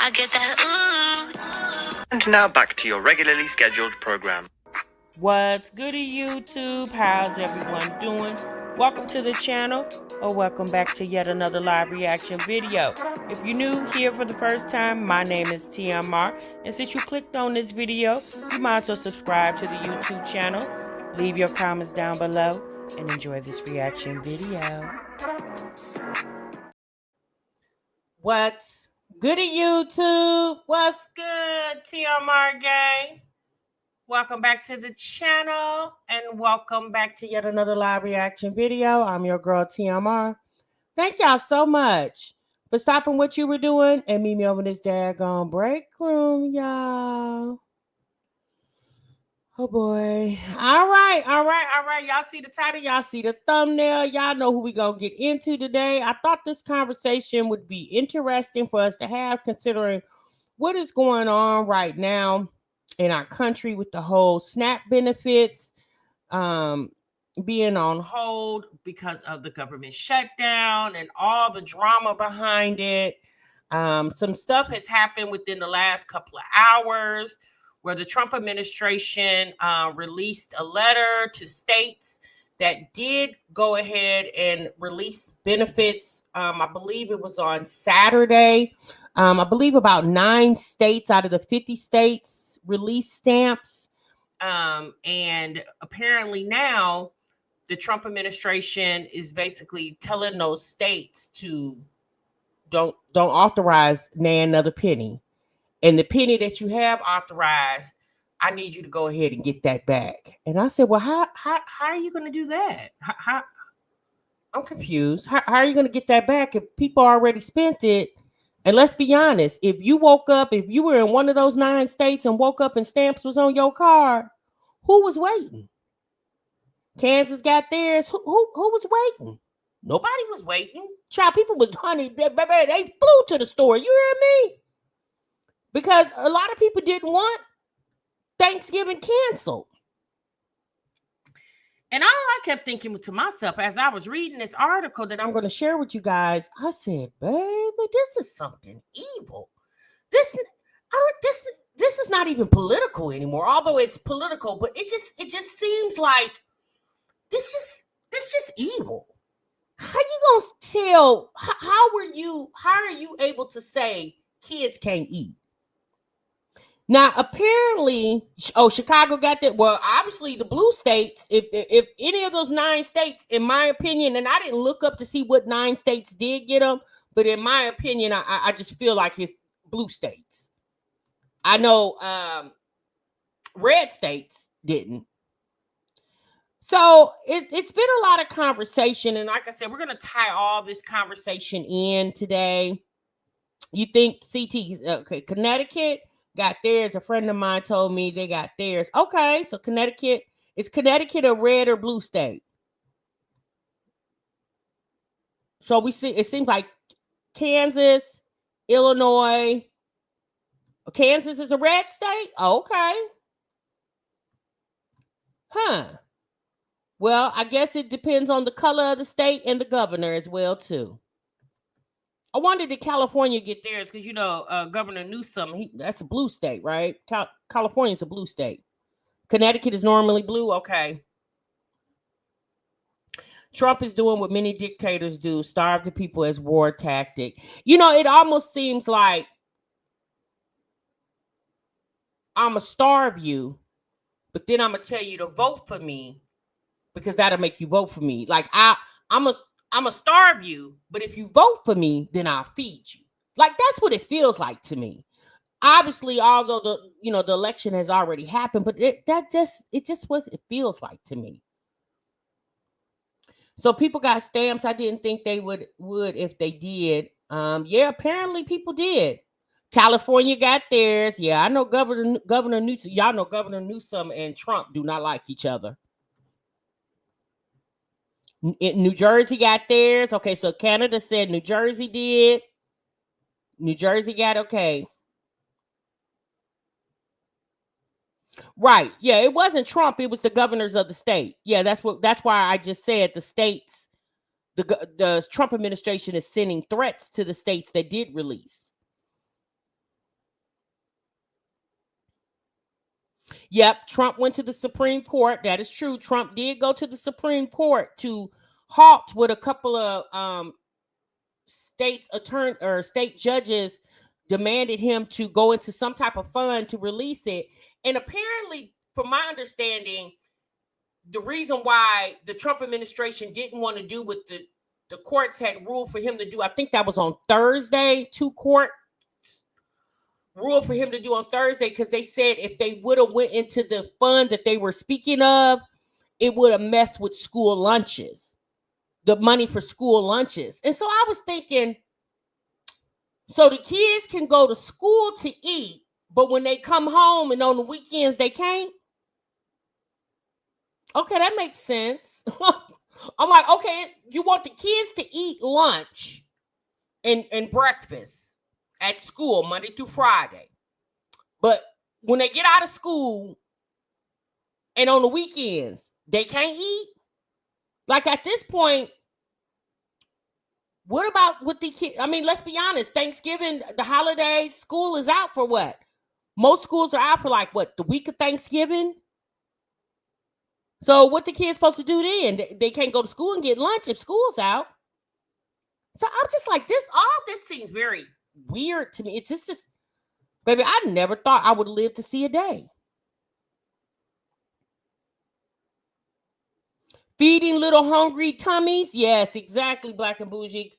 I get that ooh. And now back to your regularly scheduled program. What's goody, YouTube? How's everyone doing? Welcome to the channel, or welcome back to yet another live reaction video. If you're new here for the first time, my name is TMR, and since you clicked on this video, you might as well subscribe to the YouTube channel, leave your comments down below, and enjoy this reaction video. What's goody, YouTube? What's good, TMR gang? Welcome back to the channel, and welcome back to yet another live reaction video. I'm your girl, TMR. Thank y'all so much for stopping what you were doing and meet me over this daggone break room, y'all. Oh, boy. All right. Y'all see the title. Y'all see the thumbnail. Y'all know who we going to get into today. I thought this conversation would be interesting for us to have, considering what is going on right now in our country with the whole SNAP benefits being on hold because of the government shutdown and all the drama behind it. Some stuff has happened within the last couple of hours where the Trump administration released a letter to states that did go ahead and release benefits. I believe it was on Saturday. I believe about 9 states out of the 50 states released stamps. And apparently now the Trump administration is basically telling those states to don't authorize another penny. And the penny that you have authorized, I need you to go ahead and get that back. And I said, well, how are you going to do that? I'm confused. How are you going to get that back if people already spent it? And let's be honest, if you were in one of those 9 states and woke up and stamps was on your card, who was waiting? Kansas got theirs. Who was waiting? Nobody was waiting. Child, people was, honey, they flew to the store. You hear me? Because a lot of people didn't want Thanksgiving canceled. And all I kept thinking to myself as I was reading this article that I'm going to share with you guys, I said, baby, this is something evil. This is not even political anymore, although it's political, but it just seems like this just evil. How you going to tell, how are you able to say kids can't eat? Now, apparently, Chicago got that. Well, obviously, the blue states, if any of those 9 states, in my opinion, and I didn't look up to see what 9 states did get them, but in my opinion, I just feel like it's blue states. I know red states didn't. So it's been a lot of conversation, and like I said, we're going to tie all this conversation in today. You think CT, okay, Connecticut got theirs. A friend of mine told me they got theirs. Okay, so Connecticut, is Connecticut a red or blue state? So we see, it seems like Kansas, Illinois. Kansas is a red state? Okay. Huh. Well, I guess it depends on the color of the state and the governor as well, too. I wonder did California get theirs because, you know, Governor Newsom, that's a blue state, right? California's a blue state. Connecticut is normally blue. Okay. Trump is doing what many dictators do, starve the people as war tactic. You know, it almost seems like I'm going to starve you, but then I'm going to tell you to vote for me because that'll make you vote for me. Like, I'm going to starve you, but if you vote for me, then I'll feed you. Like, that's what it feels like to me. Obviously, although the election has already happened, but it just what it feels like to me. So people got stamps. I didn't think they would if they did. Yeah, apparently people did. California got theirs. Yeah, I know Governor Newsom. Y'all know Governor Newsom and Trump do not like each other. New Jersey got theirs. Okay, so Canada said New Jersey did. New Jersey got okay. Right. Yeah, it wasn't Trump. It was the governors of the state. Yeah, that's why I just said the states, the Trump administration is sending threats to the states that did release. Yep, Trump went to the Supreme Court. That is true. Trump did go to the Supreme Court to halt what a couple of state judges demanded him to go into some type of fund to release it. And apparently, from my understanding, the reason why the Trump administration didn't want to do what the courts had ruled for him to do, I think that was on Thursday, two courts ruled for him to do on Thursday, because they said if they would have went into the fund that they were speaking of, it would have messed with school lunches, the money for school lunches. And so I was thinking, so the kids can go to school to eat, but when they come home and on the weekends they can't? Okay, that makes sense. I'm like, okay, you want the kids to eat lunch and breakfast at school Monday through Friday. But when they get out of school and on the weekends, they can't eat? Like, at this point, what about with the kids? I mean, let's be honest. Thanksgiving, the holidays, school is out for what? Most schools are out for like what? The week of Thanksgiving? So what the kids supposed to do then? They can't go to school and get lunch if school's out. So I'm just like, all this seems very weird to me. It's just, baby, I never thought I would live to see a day. Feeding little hungry tummies. Yes, exactly, Black and Bougie.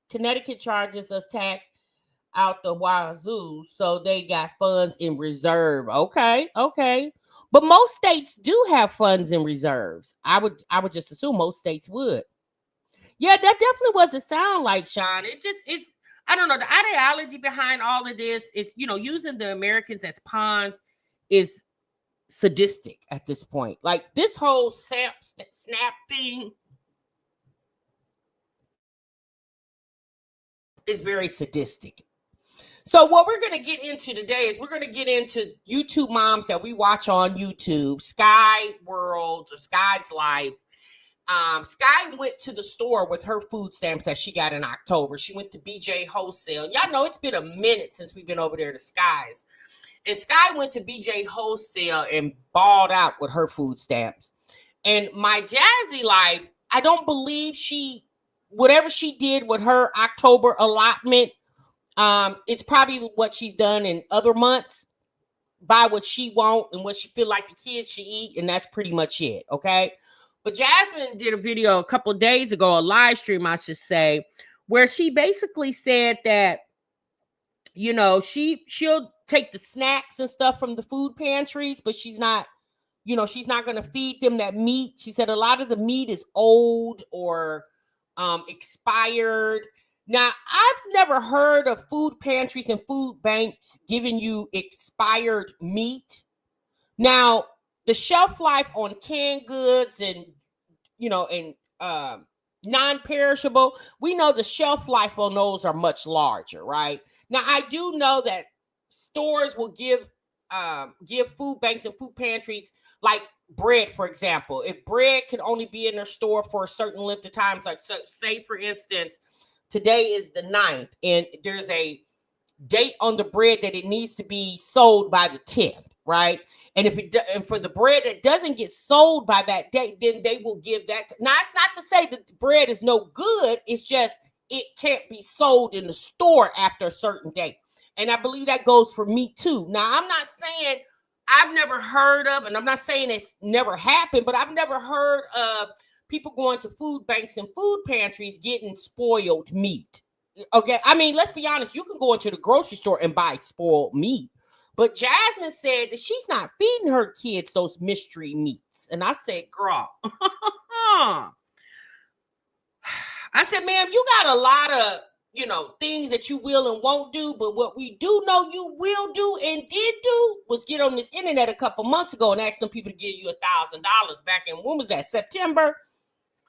Connecticut charges us tax out the wazoo, so they got funds in reserve. Okay. But most states do have funds in reserves. I would just assume most states would. Yeah, that definitely wasn't sound like, Sean. It's I don't know. The ideology behind all of this is, using the Americans as pawns is sadistic at this point. Like, this whole snap thing is very sadistic. So what we're going to get into today is we're going to get into YouTube moms that we watch on YouTube, Skye World or Skye's Life. Skye went to the store with her food stamps that she got in October. She went to BJ Wholesale. Y'all know it's been a minute since we've been over there to Skye's. And Skye went to BJ Wholesale and balled out with her food stamps. And my Jazzy Life, I don't believe whatever she did with her October allotment, it's probably what she's done in other months. Buy what she want and what she feel like the kids should eat, and that's pretty much it, okay? But Jasmine did a video a couple of days ago, a live stream, I should say, where she basically said that, she'll take the snacks and stuff from the food pantries, but she's not going to feed them that meat. She said a lot of the meat is old or expired. Now, I've never heard of food pantries and food banks giving you expired meat. Now, the shelf life on canned goods and non-perishable, we know the shelf life on those are much larger, right? Now, I do know that stores will give food banks and food pantries, like bread, for example. If bread can only be in their store for a certain length of time, like, so, say, for instance, today is the 9th, and there's a date on the bread that it needs to be sold by the 10th, right? And and for the bread that doesn't get sold by that date, then they will give that. Now, it's not to say that the bread is no good. It's just it can't be sold in the store after a certain date. And I believe that goes for meat too. Now, I'm not saying I've never heard of, and I'm not saying it's never happened, but I've never heard of people going to food banks and food pantries getting spoiled meat. Okay, I mean, let's be honest. You can go into the grocery store and buy spoiled meat. But Jasmine said that she's not feeding her kids those mystery meats. And I said, girl, I said, ma'am, you got a lot of, things that you will and won't do. But what we do know you will do and did do was get on this internet a couple months ago and ask some people to give you $1,000 back in, when was that, September?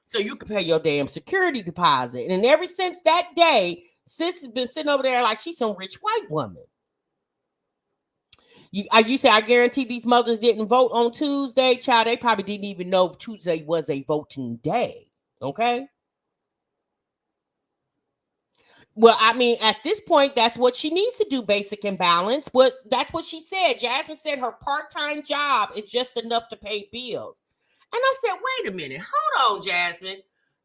So you can pay your damn security deposit. And ever since that day, sis has been sitting over there like she's some rich white woman. You say, I guarantee these mothers didn't vote on Tuesday. Child, they probably didn't even know Tuesday was a voting day. Okay? Well, I mean, at this point, that's what she needs to do, basic and balance. But that's what she said. Jasmine said her part-time job is just enough to pay bills. And I said, wait a minute, hold on, Jasmine.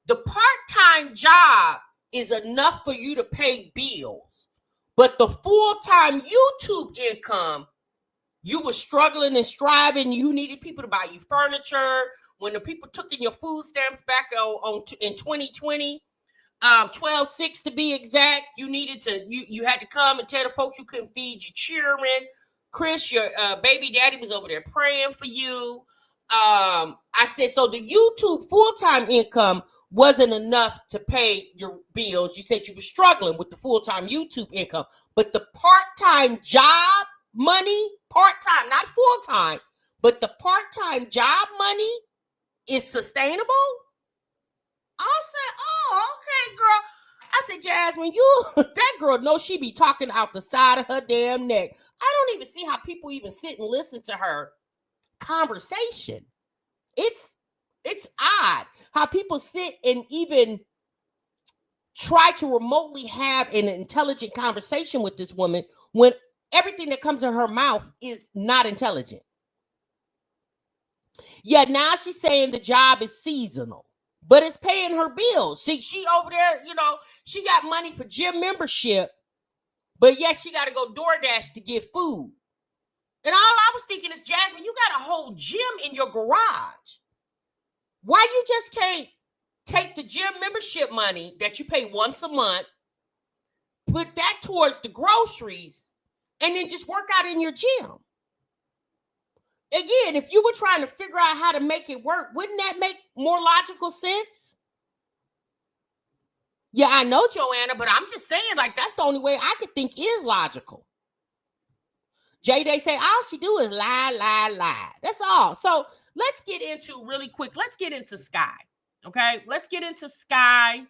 The part-time job is enough for you to pay bills. But the full-time YouTube income, you were struggling and striving. You needed people to buy you furniture. When the people took in your food stamps back in 2020, 12/6 to be exact, you had to come and tell the folks you couldn't feed your children. Chris, your baby daddy, was over there praying for you. I said, so the YouTube full-time income wasn't enough to pay your bills. You said you were struggling with the full-time YouTube income, but the part-time job money, part-time, not full-time, but the part-time job money is sustainable. I said, oh, okay, girl. I said, Jasmine, that girl knows she be talking out the side of her damn neck. I don't even see how people even sit and listen to her conversation. It's odd how people sit and even try to remotely have an intelligent conversation with this woman when everything that comes in her mouth is not intelligent. Yeah, now she's saying the job is seasonal, but it's paying her bills. She over there, she got money for gym membership, but yes, she got to go DoorDash to get food. And all I was thinking is, Jasmine, you got a whole gym in your garage. Why you just can't take the gym membership money that you pay once a month, put that towards the groceries, and then just work out in your gym? Again, if you were trying to figure out how to make it work, wouldn't that make more logical sense? Yeah, I know, Joanna, but I'm just saying, like, that's the only way I could think is logical. J-Day say, all she do is lie, lie, lie. That's all. So let's get into really quick. Let's get into Skye. Okay, let's get into Skye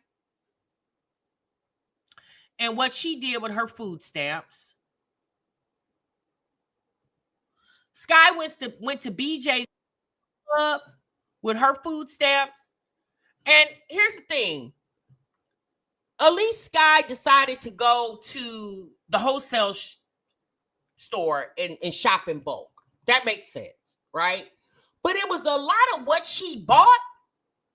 and what she did with her food stamps. Skye went to BJ's club with her food stamps. And here's the thing. At least Skye decided to go to the wholesale store and shop in bulk. That makes sense, right? But it was a lot of what she bought,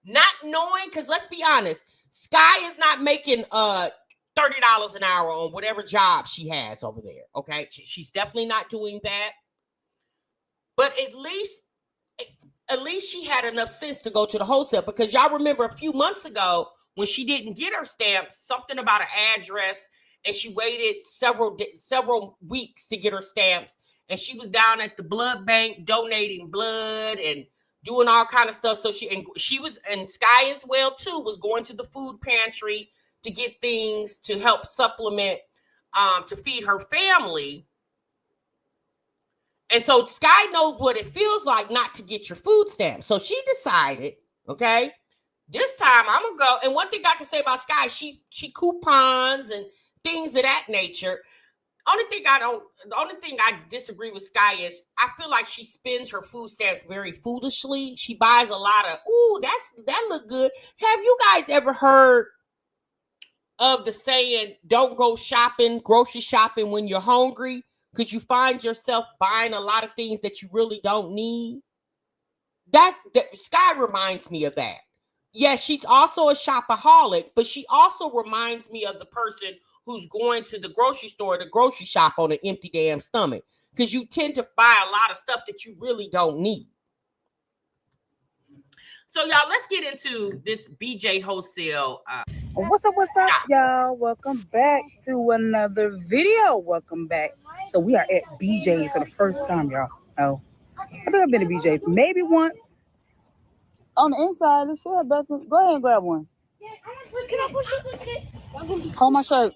not knowing, because let's be honest, Skye is not making $30 an hour on whatever job she has over there, okay? She's definitely not doing that. But at least she had enough sense to go to the wholesale, because y'all remember a few months ago when she didn't get her stamps, something about an address, and she waited several weeks to get her stamps, and she was down at the blood bank donating blood and doing all kind of stuff. So she was, and Skye as well too, was going to the food pantry to get things to help supplement to feed her family. And so Skye knows what it feels like not to get your food stamps. So she decided, okay, this time I'm gonna go. And one thing I can say about Skye, she coupons and things of that nature. The only thing I disagree with Skye is I feel like she spends her food stamps very foolishly. She buys a lot of, that look good. Have you guys ever heard of the saying, don't go grocery shopping when you're hungry? Because you find yourself buying a lot of things that you really don't need. That Skye reminds me of that. Yes, she's also a shopaholic, but she also reminds me of the person who's going to the grocery store, the grocery shop on an empty damn stomach, because you tend to buy a lot of stuff that you really don't need. So y'all, let's get into this BJ wholesale. What's up, y'all? Welcome back to another video. Welcome back. So we are at BJ's for the first time, y'all. Oh, I think I've been to BJ's maybe once. On the inside, this shit have best. Go ahead and grab one. Can I push it? Hold my shirt.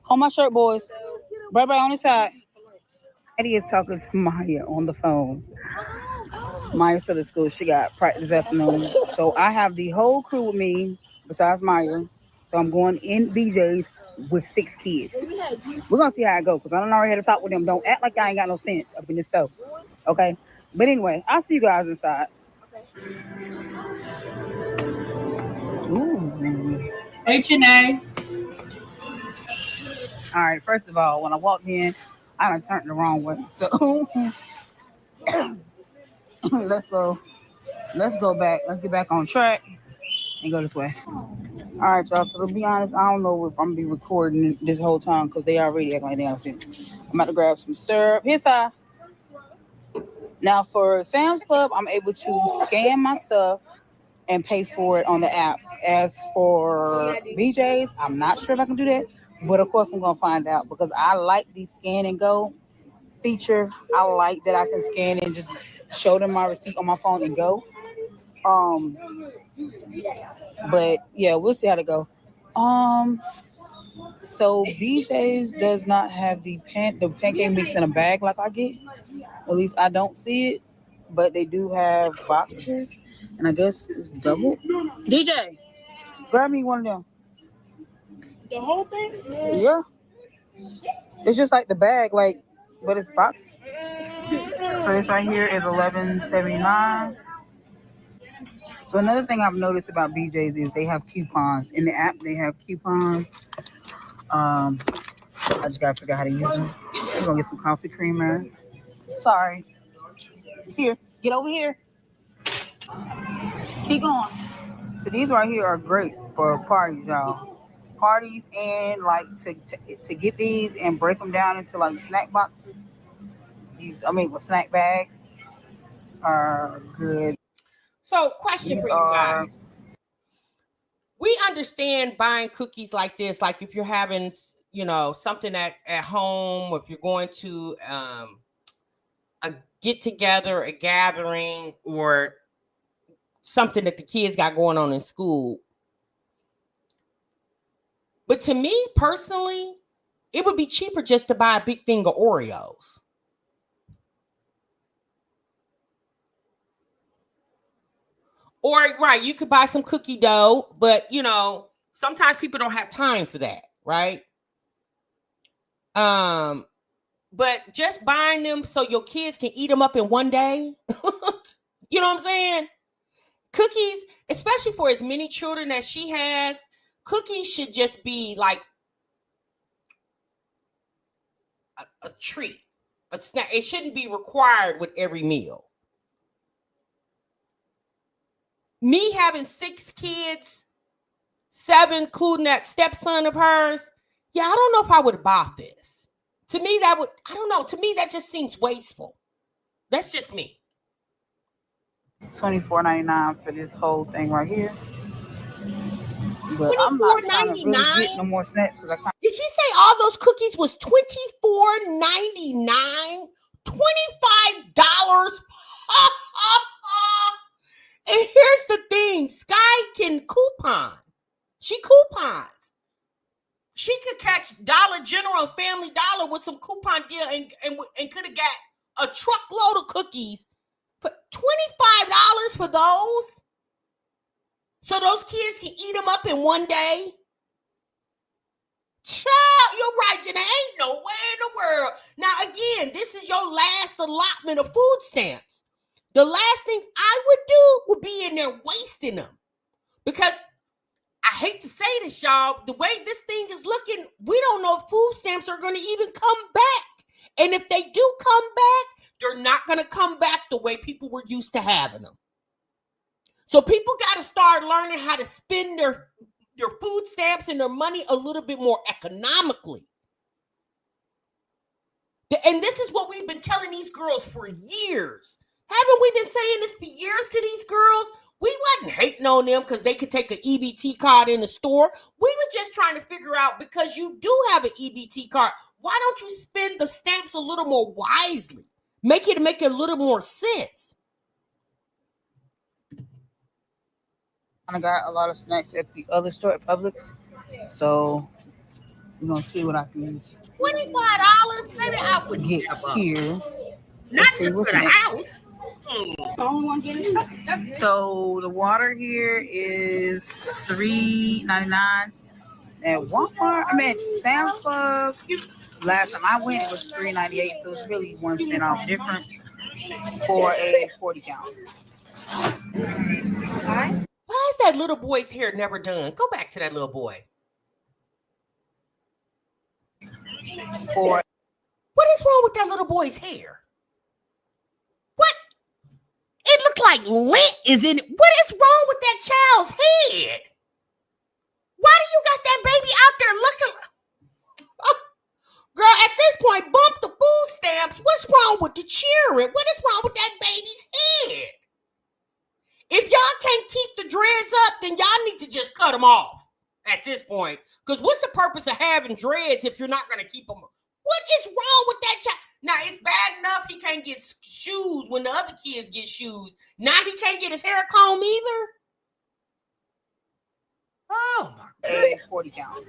Hold my shirt, boys. Right on the side. Eddie is talking to Maya on the phone. Maya's still at school. She got practice this afternoon. So I have the whole crew with me besides Maya. So I'm going in BJ's with 6 kids. We're going to see how it goes, because I don't already had to talk with them. Don't act like I ain't got no sense up in this stuff. Okay? But anyway, I'll see you guys inside. Ooh. H&A. All right, first of all, when I walked in, I done turned the wrong way. So let's go. Let's go back. Let's get back on track and go this way. All right, y'all. So to be honest, I don't know if I'm gonna be recording this whole time because they already acting like they have sense. I'm about to grab some syrup. Here's how. Now for Sam's Club, I'm able to scan my stuff and pay for it on the app. As for BJ's, I'm not sure if I can do that, but of course I'm gonna find out because I like the scan and go feature. I like that I can scan and just show them my receipt on my phone and go. But yeah, we'll see how to go. So BJ's does not have the pancake mix in a bag like I get. At least I don't see it. But they do have boxes, and I guess it's double. DJ, grab me one of them. The whole thing? Yeah, it's just like the bag, like, but it's box. So this right here is $11.79. So another thing I've noticed about BJ's is they have coupons in the app. They have coupons. I just gotta figure out how to use them. We're gonna get some coffee creamer. Sorry. Here, get over here. Keep going. So these right here are great for parties, y'all. Parties and like to get these and break them down into like snack boxes. Snack bags are good. So, question for you guys. We understand buying cookies like this, like if you're having, something at home, or if you're going to a get together, a gathering, or something that the kids got going on in school. But to me personally, it would be cheaper just to buy a big thing of Oreos. Or, right, you could buy some cookie dough, but, sometimes people don't have time for that, right? But just buying them so your kids can eat them up in one day, you know what I'm saying? Cookies, especially for as many children as she has, cookies should just be like a treat, a snack. It shouldn't be required with every meal. Me having 6 kids, 7, including that stepson of hers, yeah, I don't know if I would have bought this. To me, I don't know. To me, that just seems wasteful. That's just me. $24.99 for this whole thing right here. But I'm not trying to really get no more snacks. Did she say all those cookies was $24.99? $25? And here's the thing. Skye can coupon. She coupons. She could catch Dollar General and Family Dollar with some coupon deal and could have got a truckload of cookies for $25 for those. So those kids can eat them up in one day. Child, you're right, Jenna. Ain't no way in the world. Now, again, this is your last allotment of food stamps. The last thing I would do would be in there wasting them. Because I hate to say this, y'all, the way this thing is looking, we don't know if food stamps are going to even come back. And if they do come back, they're not going to come back the way people were used to having them. So people got to start learning how to spend their food stamps and their money a little bit more economically. And this is what we've been telling these girls for years. Haven't we been saying this for years to these girls? We wasn't hating on them because they could take an EBT card in the store. We were just trying to figure out, because you do have an EBT card, why don't you spend the stamps a little more wisely? Make it a little more sense. I got a lot of snacks at the other store at Publix. So we're going to see what I can $25? Maybe I would get here. Not just for the house. So the water here is $3.99 at Walmart. Sam's Club. Last time I went, it was $3.98, so it's really 1 cent off difference for a 40 count. Why is that little boy's hair never done? Go back to that little boy. for. What is wrong with that little boy's hair? What? It looked like lint is in it. What is wrong with that child's head? Why do you got that baby out there looking? Oh, girl, at this point, bump the food stamps. What's wrong with the cheering? What is wrong with that baby's head? If y'all can't keep the dreads up, then y'all need to just cut them off at this point. Because what's the purpose of having dreads if you're not going to keep them? What is wrong with that child? Now, it's bad enough he can't get shoes when the other kids get shoes. Now he can't get his hair comb either. Oh, my God. 40 count.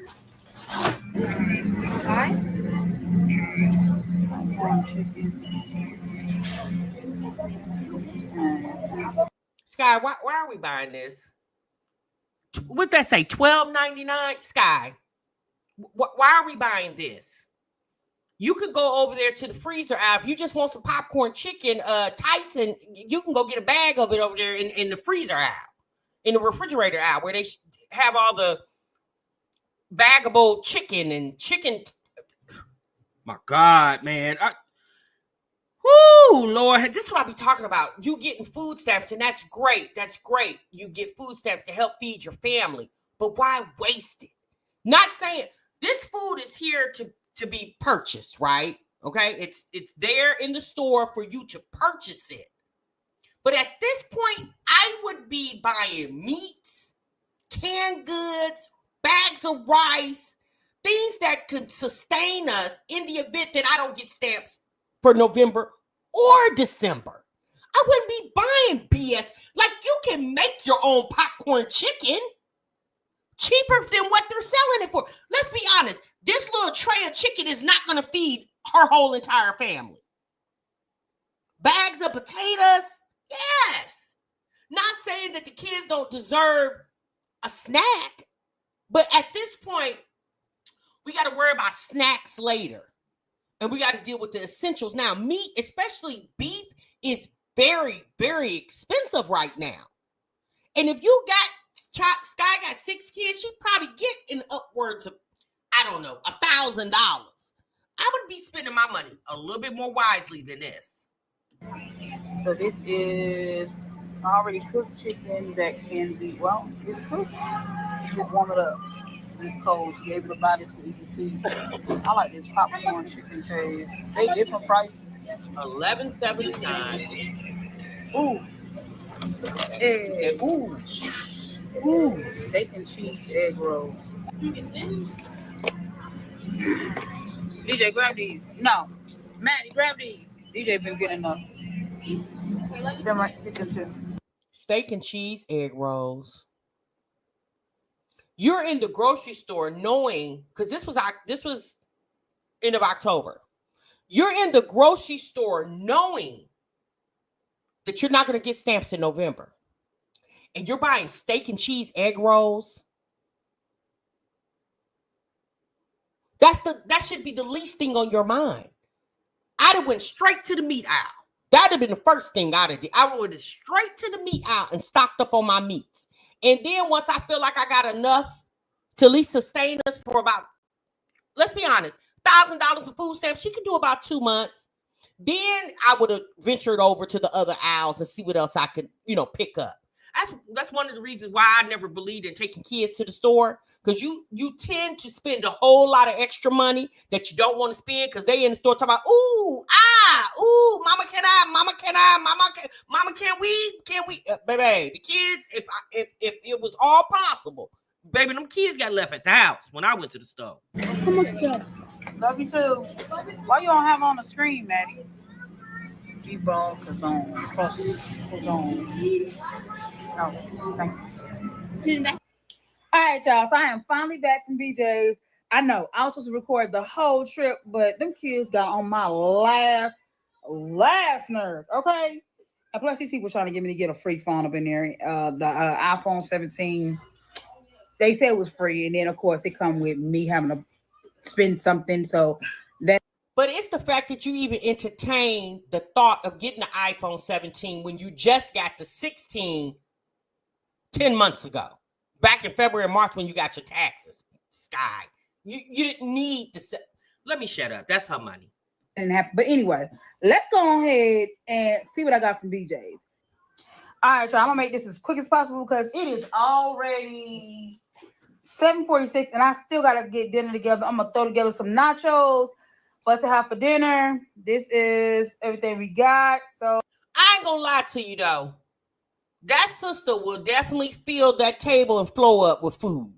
Skye, why are we buying this? What'd that say? $12.99? Skye, why are we buying this? You could go over there to the freezer aisle. If you just want some popcorn chicken, Tyson, you can go get a bag of it over there in the freezer aisle, in the refrigerator aisle, where they have all the bagable chicken and chicken. My God, man. Whoo, Lord. This is what I be talking about. You getting food stamps, and that's great. That's great. You get food stamps to help feed your family. But why waste it? Not saying this food is here to be purchased, right? Okay, it's there in the store for you to purchase it. But at this point, I would be buying meats, canned goods, bags of rice, things that could sustain us in the event that I don't get stamps for November or December. I wouldn't be buying BS. Like, you can make your own popcorn chicken cheaper than what they're selling it for. Let's be honest. This little tray of chicken is not going to feed her whole entire family. Bags of potatoes, yes. Not saying that the kids don't deserve a snack, but at this point, we got to worry about snacks later. And we got to deal with the essentials. Now, meat, especially beef, is very, very expensive right now. And if you got Skye got 6 kids, she'd probably get in upwards of, I don't know, $1,000. I would be spending my money a little bit more wisely than this. So this is already cooked chicken that can be, well, it's cooked. You just warm it up. It's cold, so you're able to buy this with EBT. I like this popcorn chicken trays. They different prices. $11.79. Ooh. Hey. Ooh. Steak and cheese egg rolls. DJ, grab these. No. Maddie, grab these. DJ been getting enough. Them right, get them too. Steak and cheese egg rolls. You're in the grocery store knowing, because this was end of October. You're in the grocery store knowing that you're not going to get stamps in November. And you're buying steak and cheese egg rolls. That should be the least thing on your mind. I'd have went straight to the meat aisle. That'd have been the first thing I'd have did. I would have straight to the meat aisle and stocked up on my meats. And then once I feel like I got enough to at least sustain us for about, let's be honest, $1,000 of food stamps, she could do about 2 months. Then I would have ventured over to the other aisles and see what else I could, pick up. That's one of the reasons why I never believed in taking kids to the store, because you tend to spend a whole lot of extra money that you don't want to spend because they in the store talking about, mama can we, baby, the kids, if it was all possible, baby, them kids got left at the house when I went to the store. Love you too. Why you don't have on the screen, Maddie? T-bone, kazone, kazone. Oh, thank you. All right, y'all. So I am finally back from BJ's. I know I was supposed to record the whole trip, but them kids got on my last nerve. Okay. And plus, these people trying to get me to get a free phone up in there. The iPhone 17. They said it was free, and then of course it come with me having to spend something. So that. But it's the fact that you even entertain the thought of getting the iPhone 17 when you just got the 16 10 months ago, back in February and March when you got your taxes. Skye, you didn't need the. Let me shut up. That's her money. Didn't happen. But anyway, let's go ahead and see what I got from BJ's. All right, y'all. I'm gonna make this as quick as possible because it is already 7:46, and I still gotta get dinner together. I'm gonna throw together some nachos, bust it out for dinner. This is everything we got. So I ain't gonna lie to you though. That sister will definitely fill that table and flow up with food.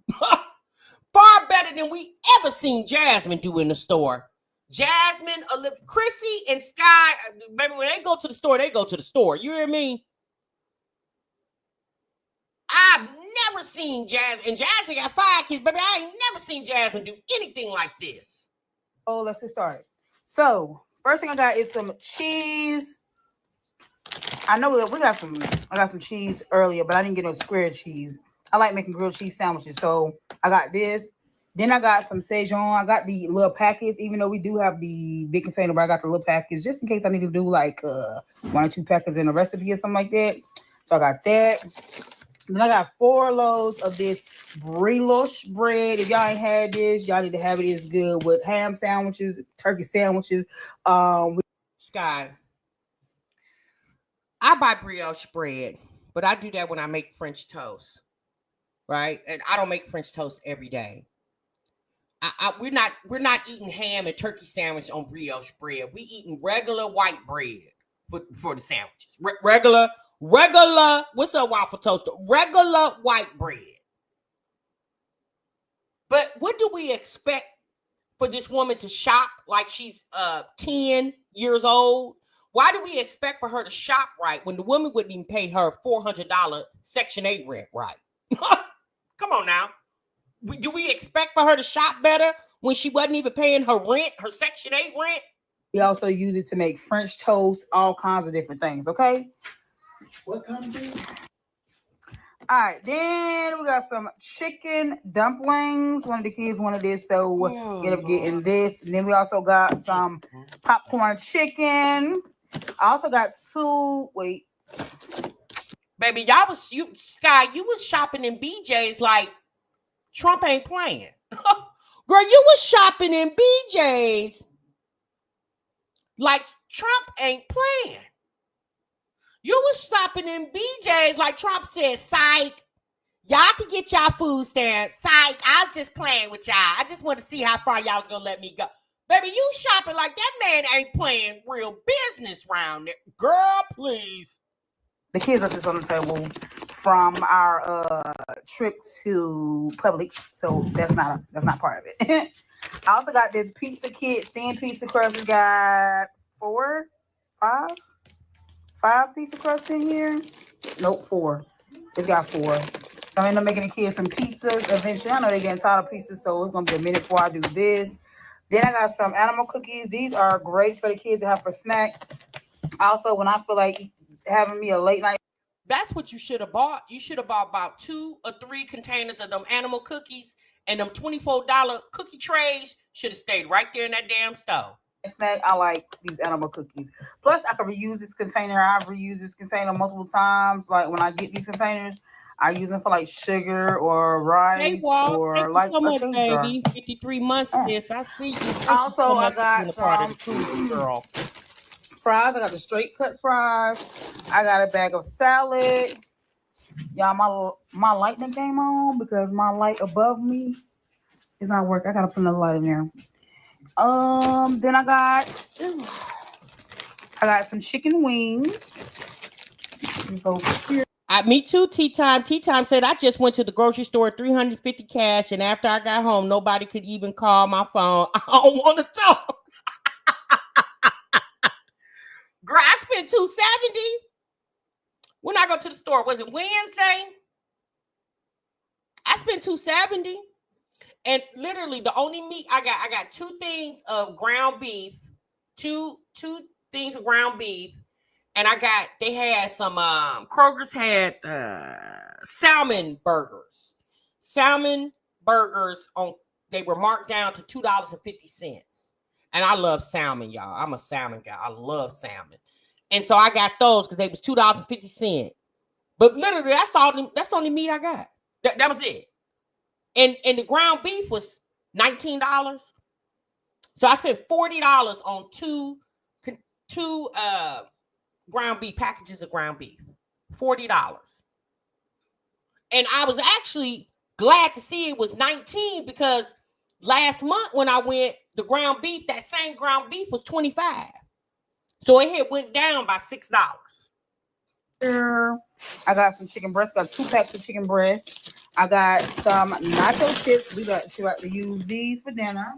Far better than we ever seen Jasmine do in the store. Jasmine, Chrissy, and Skye, baby, when they go to the store, they go to the store. You hear me? I've never seen Jasmine, and Jasmine got 5 kids, baby. I ain't never seen Jasmine do anything like this. Oh, let's get started. So, first thing I got is some cheese. I know we got some. I got some cheese earlier, but I didn't get no square cheese. I like making grilled cheese sandwiches, so I got this. Then I got some Szechuan. I got the little packets, even though we do have the big container, but I got the little packets just in case I need to do like 1 or 2 packets in a recipe or something like that. So I got that. Then I got 4 loaves of this brioche bread. If y'all ain't had this, y'all need to have it. It's good with ham sandwiches, turkey sandwiches. Skye, I buy brioche bread, but I do that when I make French toast, right? And I don't make French toast every day. We're not eating ham and turkey sandwich on brioche bread. We eating regular white bread for the sandwiches. Regular. What's a waffle toaster? Regular white bread. But what do we expect for this woman to shop like she's 10 years old? Why do we expect for her to shop right when the woman wouldn't even pay her $400 Section 8 rent right? Come on now. Do we expect for her to shop better when she wasn't even paying her rent, her Section 8 rent? We also use it to make French toast, all kinds of different things, okay? What kind of thing? All right, then we got some chicken dumplings. One of the kids wanted this, so we ended up getting this. And then we also got some popcorn chicken. I also got 2. Wait, baby, Skye, you was shopping in BJ's like Trump ain't playing. Girl, you was shopping in BJ's like Trump ain't playing. You was shopping in BJ's like Trump said, psych. Y'all can get y'all food stamps. Psych, I was just playing with y'all. I just want to see how far y'all was going to let me go. Baby, you shopping like that man ain't playing real business round there. Girl, please. The kids are just on the table from our trip to Publix, so that's not part of it. I also got this pizza kit, thin pizza crust. We got 5 pizza crust in here. Nope, 4. It's got 4. So I'm end up making the kids some pizzas eventually. I know they're getting tired of pizzas, so it's gonna be a minute before I do this. Then I got some animal cookies. These are great for the kids to have for snack. Also, when I feel like having me a late night. That's what you should have bought. You should have bought about 2 or 3 containers of them animal cookies, and them $24 cookie trays should have stayed right there in that damn stove. Snack, I like these animal cookies. Plus, I can reuse this container. I've reused this container multiple times. Like when I get these containers, I use them for like sugar or rice or like so much, a baby. 53 months, sis. I see you. Also, I got some food, girl. Fries. I got the straight cut fries. I got a bag of salad. Y'all, my light that came on because my light above me is not working. I gotta put another light in there. Then I got some chicken wings. Me too, Tea Time. Tea Time said, I just went to the grocery store, $350 cash, and after I got home, nobody could even call my phone. I don't want to talk. Girl, I spent $270 when I go to the store. Was it Wednesday? I spent $270. And literally the only meat I got 2 things of ground beef, two things of ground beef, and they had some Kroger's had salmon burgers. Salmon burgers they were marked down to $2.50. And I love salmon, y'all. I'm a salmon guy. I love salmon. And so I got those because they was $2.50. But literally that's the only meat I got. That was it. And the ground beef was $19. So I spent $40 on two ground beef packages of ground beef. $40. And I was actually glad to see it was 19 because last month when I went, the ground beef, that same ground beef was 25. So it had went down by $6. I got some chicken breast. Got 2 packs of chicken breast. I got some nacho chips. She like to use these for dinner.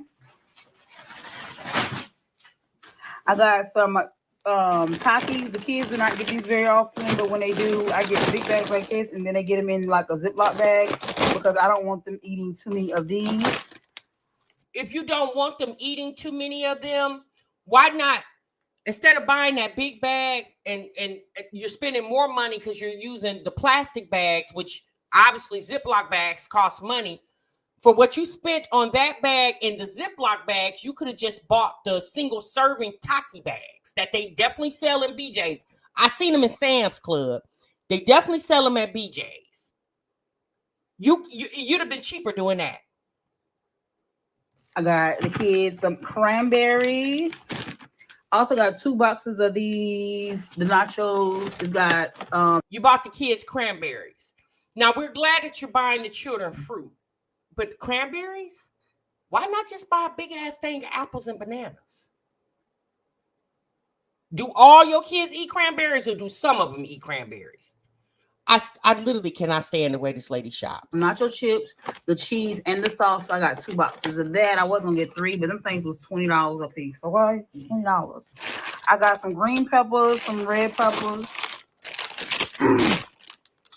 I got some Takis. The kids do not get these very often, but when they do, I get big bags like this, and then they get them in like a Ziploc bag because I don't want them eating too many of these. If you don't want them eating too many of them, why not? Instead of buying that big bag and you're spending more money because you're using the plastic bags, which obviously Ziploc bags cost money. For what you spent on that bag and the Ziploc bags, you could have just bought the single serving Taki bags that they definitely sell in BJ's. I seen them in Sam's Club. They definitely sell them at BJ's. You'd have been cheaper doing that. I got the kids some cranberries. Also got 2 boxes of these, the nachos. It's got you bought the kids cranberries. Now we're glad that you're buying the children fruit. But cranberries? Why not just buy a big ass thing of apples and bananas? Do all your kids eat cranberries or do some of them eat cranberries? I literally cannot stand the way this lady shops. Nacho chips, the cheese, and the sauce. I got 2 boxes of that. I was gonna get 3, but them things was $20 a piece. So why $20? I got some green peppers, some red peppers.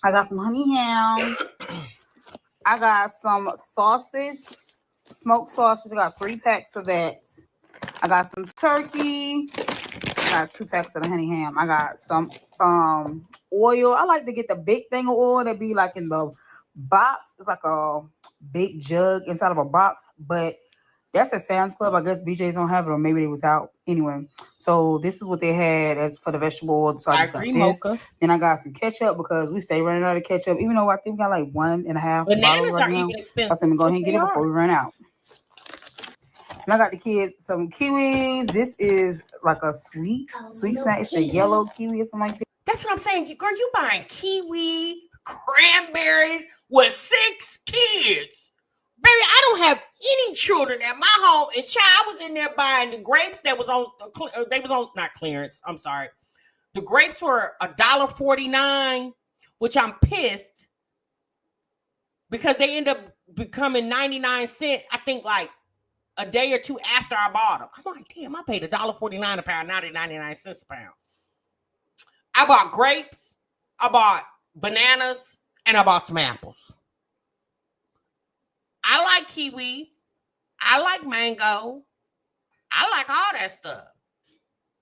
I got some honey ham. I got some sausage, smoked sausage. I got 3 packs of that. I got some turkey. I got 2 packs of the honey ham. I got some oil. I like to get the big thing of oil that be like in the box. It's like a big jug inside of a box, but that's at Sam's Club. I guess BJ's don't have it, or maybe it was out anyway. So this is what they had as for the vegetable oil. So I just got this. Mocha. Then I got some ketchup because we stay running out of ketchup. Even though I think we got like 1.5 bananas bottles right are now. even expensive. I'm gonna go ahead and get it before we run out. And I got the kids some kiwis. This is like a sweet snack. It's a yellow kiwi or something like that. That's what I'm saying. Girl, you buying kiwi, cranberries with 6 kids. Baby, I don't have any children at my home. And child, I was in there buying the grapes that was on, not clearance. I'm sorry. The grapes were $1.49, which I'm pissed because they end up becoming 99 cents, I think like a day or two after I bought them. I'm like, damn, I paid $1.49 a pound. Now they're 99 cents a pound. I bought grapes, I bought bananas, and I bought some apples. I like kiwi. I like mango. I like all that stuff.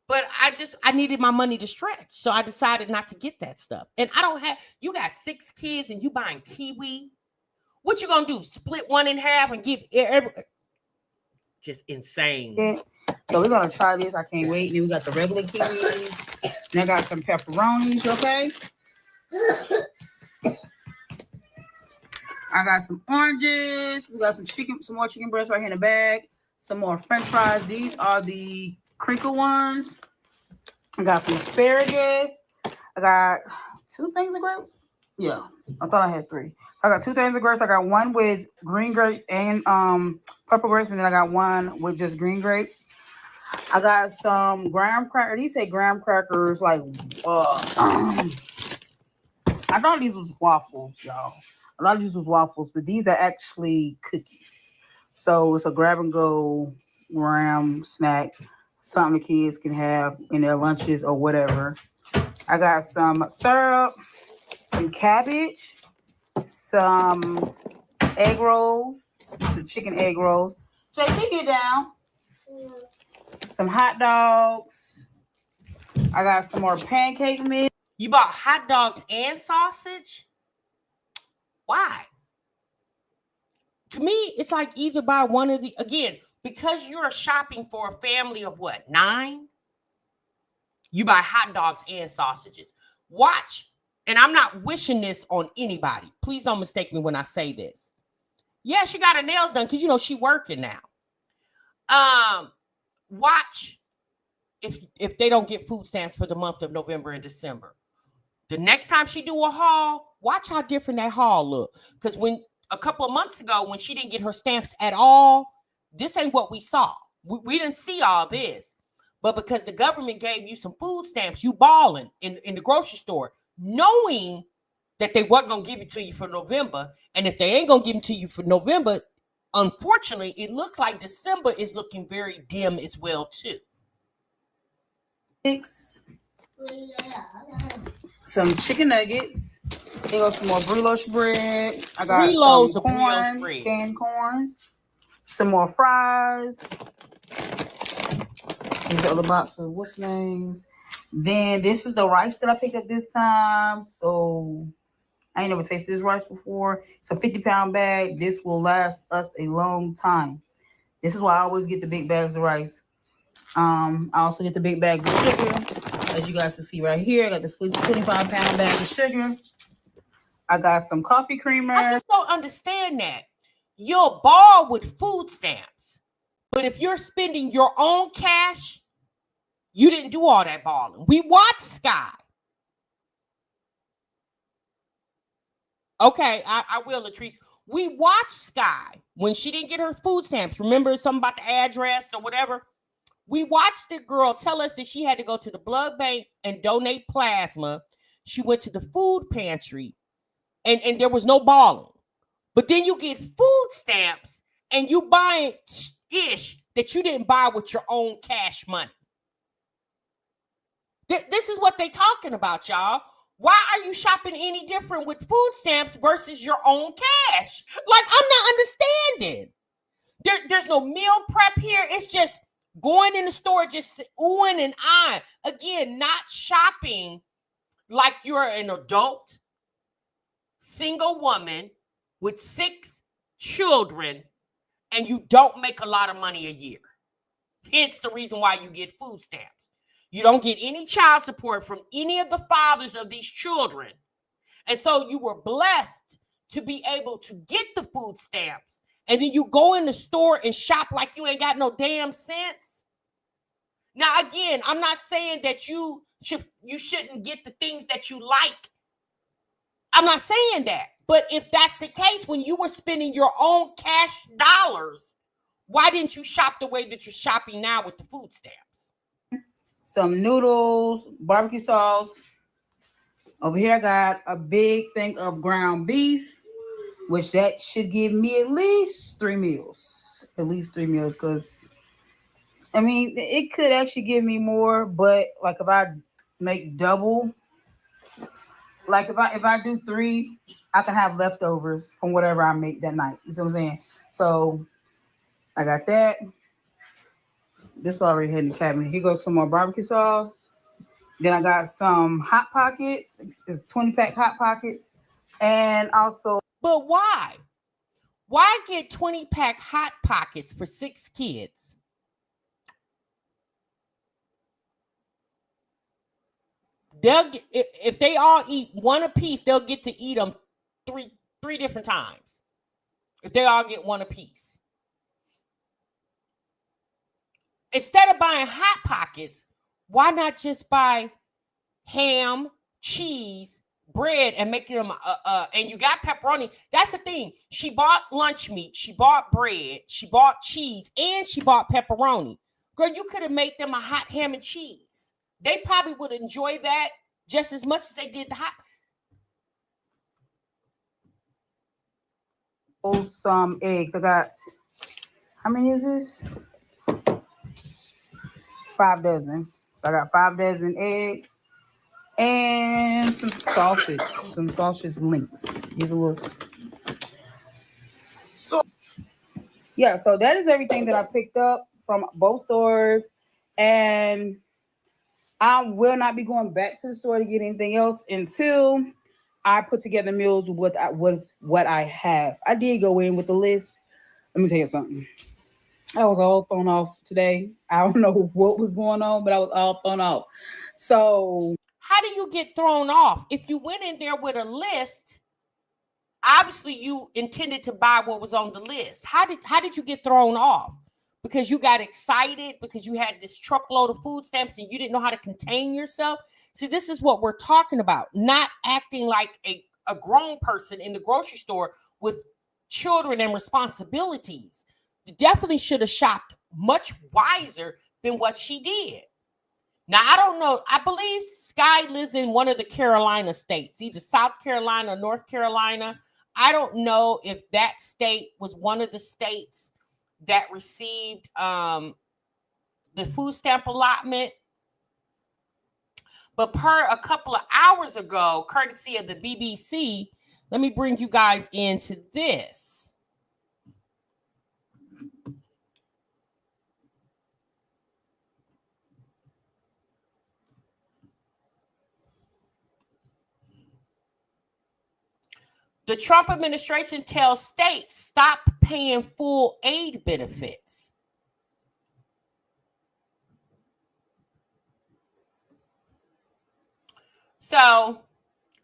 But I needed my money to stretch. So I decided not to get that stuff. And you got 6 kids and you buying kiwi. What you gonna do? Split one in half and give just insane. Yeah. So we're gonna try this. I can't wait. Then we got the regular kiwis. Then I got some pepperonis, okay? I got some oranges. We got some more chicken breast right here in the bag. Some more French fries. These are the crinkle ones. I got some asparagus. I got 2 things of grapes. Yeah, I thought I had 3. So I got 2 things of grapes. I got one with green grapes and purple grapes, and then I got one with just green grapes. I got some graham crackers. These say graham crackers, like I thought these was waffles, y'all. A lot of these was waffles, but these are actually cookies. So it's a grab and go graham snack, something the kids can have in their lunches or whatever. I got some syrup, some cabbage, some egg rolls. This is chicken egg rolls. JC, get down. Some hot dogs. I got some more pancake mix. You bought hot dogs and sausage? Why? To me, it's like either buy one of the, again, because you're shopping for a family of what, 9? You buy hot dogs and sausages. Watch, and I'm not wishing this on anybody. Please don't mistake me when I say this. Yeah, she got her nails done because, she working now. Watch if they don't get food stamps for the month of November and December. The next time she do a haul, watch how different that haul look. Because when a couple of months ago, when she didn't get her stamps at all, this ain't what we saw. We didn't see all this. But because the government gave you some food stamps, you balling in the grocery store, knowing that they weren't going to give it to you for November. And if they ain't going to give it to you for November, unfortunately, it looks like December is looking very dim as well, too. Some chicken nuggets. Here goes some more brioche bread. I got 3 loaves some of brioche corn, bread. canned corns. Some more fries. Here's the other box of what's names. Then this is the rice that I picked up this time. So I ain't never tasted this rice before. It's a 50-pound bag. This will last us a long time. This is why I always get the big bags of rice. I also get the big bags of sugar. As you guys can see right here, I got the 25-pound bag of sugar. I got some coffee creamer. I just don't understand that. You'll ball with food stamps, but if you're spending your own cash, you didn't do all that balling. We watched Skye. Okay, I will, Latrice. We watched Skye when she didn't get her food stamps. Remember something about the address or whatever? We watched the girl tell us that she had to go to the blood bank and donate plasma. She went to the food pantry and there was no balling. But then you get food stamps and you buy ish that you didn't buy with your own cash money. This is what they talking about, y'all. Why are you shopping any different with food stamps versus your own cash? Like, I'm not understanding. There's no meal prep here. It's just going in the store, just oohing and eyeing. Again, not shopping like you're an adult, single woman with 6 children, and you don't make a lot of money a year. Hence the reason why you get food stamps. You don't get any child support from any of the fathers of these children. And so you were blessed to be able to get the food stamps. And then you go in the store and shop like you ain't got no damn sense. Now, again, I'm not saying that you shouldn't get the things that you like. I'm not saying that. But if that's the case, when you were spending your own cash dollars, why didn't you shop the way that you're shopping now with the food stamps? Some noodles, barbecue sauce. Over here, I got a big thing of ground beef, which that should give me at least 3 meals. At least 3 meals, because, I mean, it could actually give me more, but, like, if I make double, like, if I do 3, I can have leftovers from whatever I make that night. You see what I'm saying? So, I got that. This already had in the cabinet. Here goes some more barbecue sauce. Then I got some Hot Pockets, 20-pack Hot Pockets. And also... But why? Why get 20-pack Hot Pockets for 6 kids? They'll get, if they all eat one apiece, they'll get to eat them three different times. If they all get one apiece. Instead of buying Hot Pockets, why not just buy ham, cheese, bread, and make them and you got pepperoni? That's the thing. She bought lunch meat, she bought bread, she bought cheese, and she bought pepperoni. Girl, you could have made them a hot ham and cheese. They probably would enjoy that just as much as they did the hot. Oh, some eggs. I got, how many is this? 5 dozen. So I got 5 dozen eggs and some sausage links. These are little. So yeah, so that is everything that I picked up from both stores, and I will not be going back to the store to get anything else until I put together meals with what I have. I did go in with the list. Let me tell you something. I was all thrown off today. I don't know what was going on, but I was all thrown off. So how do you get thrown off? If you went in there with a list, obviously you intended to buy what was on the list. How did you get thrown off? because you got excited because you had this truckload of food stamps and you didn't know how to contain yourself. See, this is what we're talking about. Not acting like a grown person in the grocery store with children and responsibilities. Definitely should have shopped much wiser than what she did. Now, I don't know. I believe Skye lives in one of the Carolina states, either South Carolina or North Carolina. I don't know if that state was one of the states that received the food stamp allotment. But per a couple of hours ago, courtesy of the BBC, let me bring you guys into this. The Trump administration tells states stop paying full aid benefits. So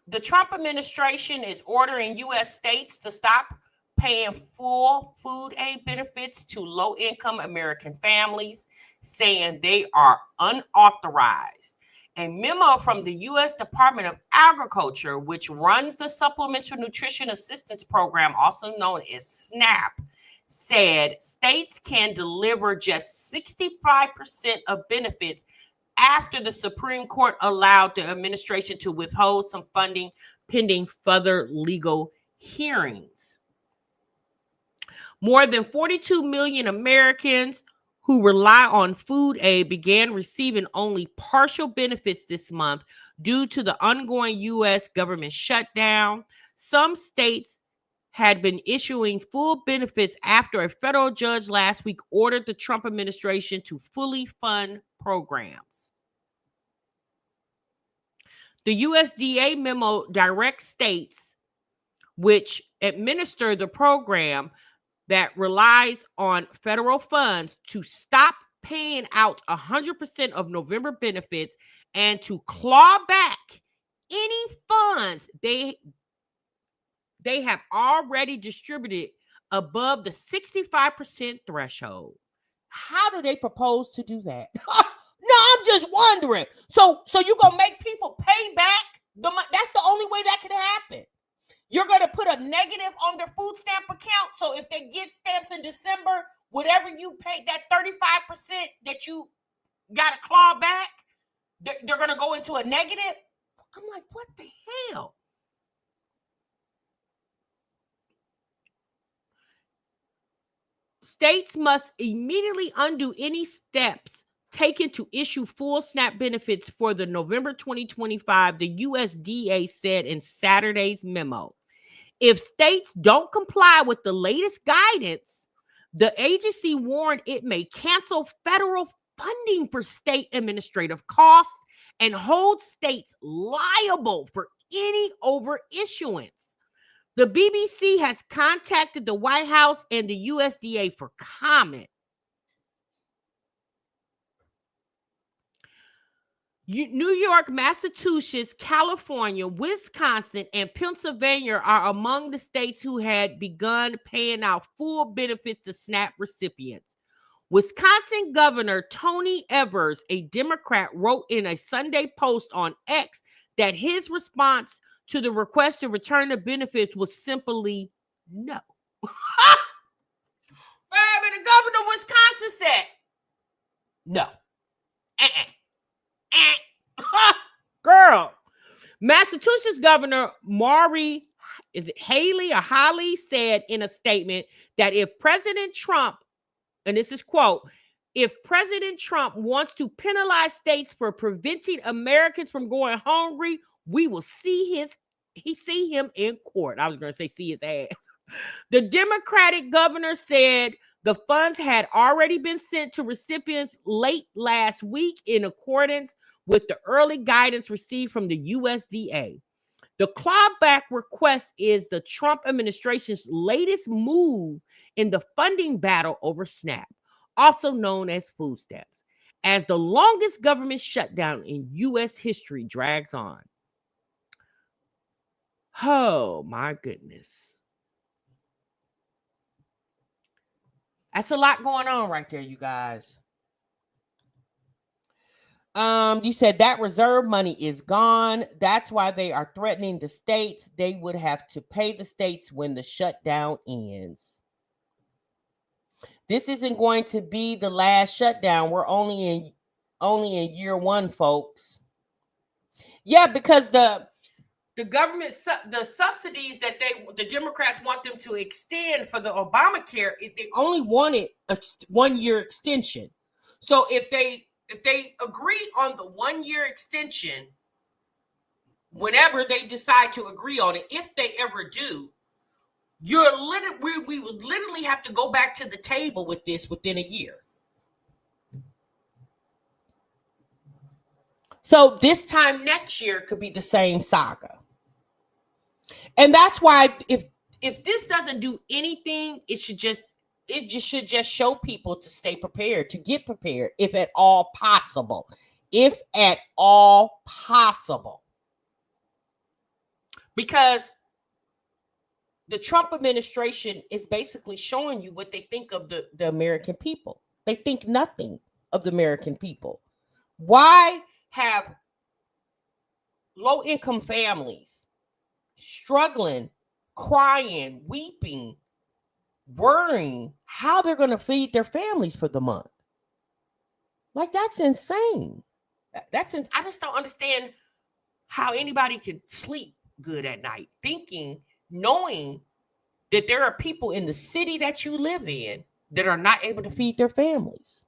the Trump administration is ordering U.S. states to stop paying full food aid benefits to low-income American families, saying they are unauthorized. A memo from the U.S. Department of Agriculture, which runs the Supplemental Nutrition Assistance Program, also known as SNAP, said states can deliver just 65% of benefits after the Supreme Court allowed the administration to withhold some funding pending further legal hearings. More than 42 million Americans who rely on food aid began receiving only partial benefits this month due to the ongoing U.S. government shutdown. Some states had been issuing full benefits after a federal judge last week ordered the Trump administration to fully fund programs. The USDA memo directs states which administer the program that relies on federal funds to stop paying out 100% of November benefits and to claw back any funds they have already distributed above the 65% threshold. How do they propose to do that? No, I'm just wondering. So you're going to make people pay back the money? That's the only way that could happen. You're going to put a negative on their food stamp account. So if they get stamps in December, whatever you pay, that 35% that you got to claw back, they're going to go into a negative. I'm like, what the hell? States must immediately undo any steps taken to issue full SNAP benefits for the November 2025, the USDA said in Saturday's memo. If states don't comply with the latest guidance, the agency warned it may cancel federal funding for state administrative costs and hold states liable for any overissuance. The BBC has contacted the White House and the USDA for comment. New York, Massachusetts, California, Wisconsin, and Pennsylvania are among the states who had begun paying out full benefits to SNAP recipients. Wisconsin Governor Tony Evers, a Democrat, wrote in a Sunday post on X that his response to the request to return the benefits was simply no. Baby, the governor of Wisconsin said no. Girl. Massachusetts Governor Maury, is it Haley or Holly, said in a statement that if President Trump, and this is quote, if President Trump wants to penalize states for preventing Americans from going hungry, we will see him in court. I was going to say see his ass. The Democratic governor said the funds had already been sent to recipients late last week in accordance with the early guidance received from the USDA. The clawback request is the Trump administration's latest move in the funding battle over SNAP, also known as food stamps, as the longest government shutdown in U.S. history drags on. Oh, my goodness. That's a lot going on right there, you guys. You said that reserve money is gone. That's why they are threatening the states. They would have to pay the states when the shutdown ends. This isn't going to be the last shutdown. We're only in year one, folks. Yeah, because the government, the subsidies that the Democrats want them to extend for the Obamacare, they only wanted a 1 year extension. So if they agree on the 1 year extension, whenever they decide to agree on it, if they ever do, we would literally have to go back to the table with this within a year. So this time next year could be the same saga. And that's why if this doesn't do anything, it should just show people to stay prepared, to get prepared, if at all possible. If at all possible. Because the Trump administration is basically showing you what they think of the American people. They think nothing of the American people. Why have low-income families struggling, crying, weeping, worrying how they're going to feed their families for the month? Like, that's insane. I just don't understand how anybody can sleep good at night, knowing that there are people in the city that you live in that are not able to feed their families.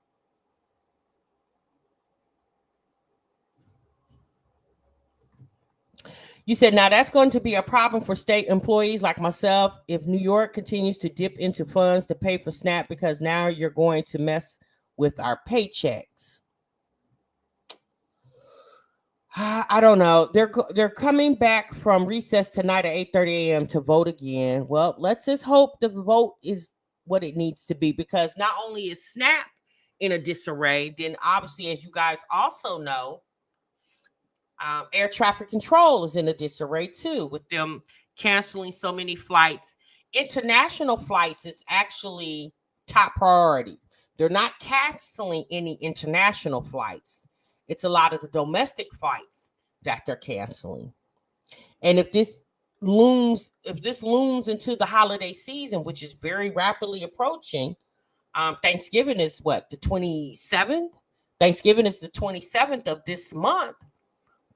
You said, now that's going to be a problem for state employees like myself if New York continues to dip into funds to pay for SNAP, because now you're going to mess with our paychecks. I don't know. They're coming back from recess tonight at 8:30 a.m. to vote again. Well, let's just hope the vote is what it needs to be, because not only is SNAP in a disarray, then obviously, as you guys also know, air traffic control is in a disarray too, with them canceling so many flights. International flights is actually top priority. They're not canceling any international flights. It's a lot of the domestic flights that they're canceling. And if this looms into the holiday season, which is very rapidly approaching, Thanksgiving is what, the 27th? Thanksgiving is the 27th of this month.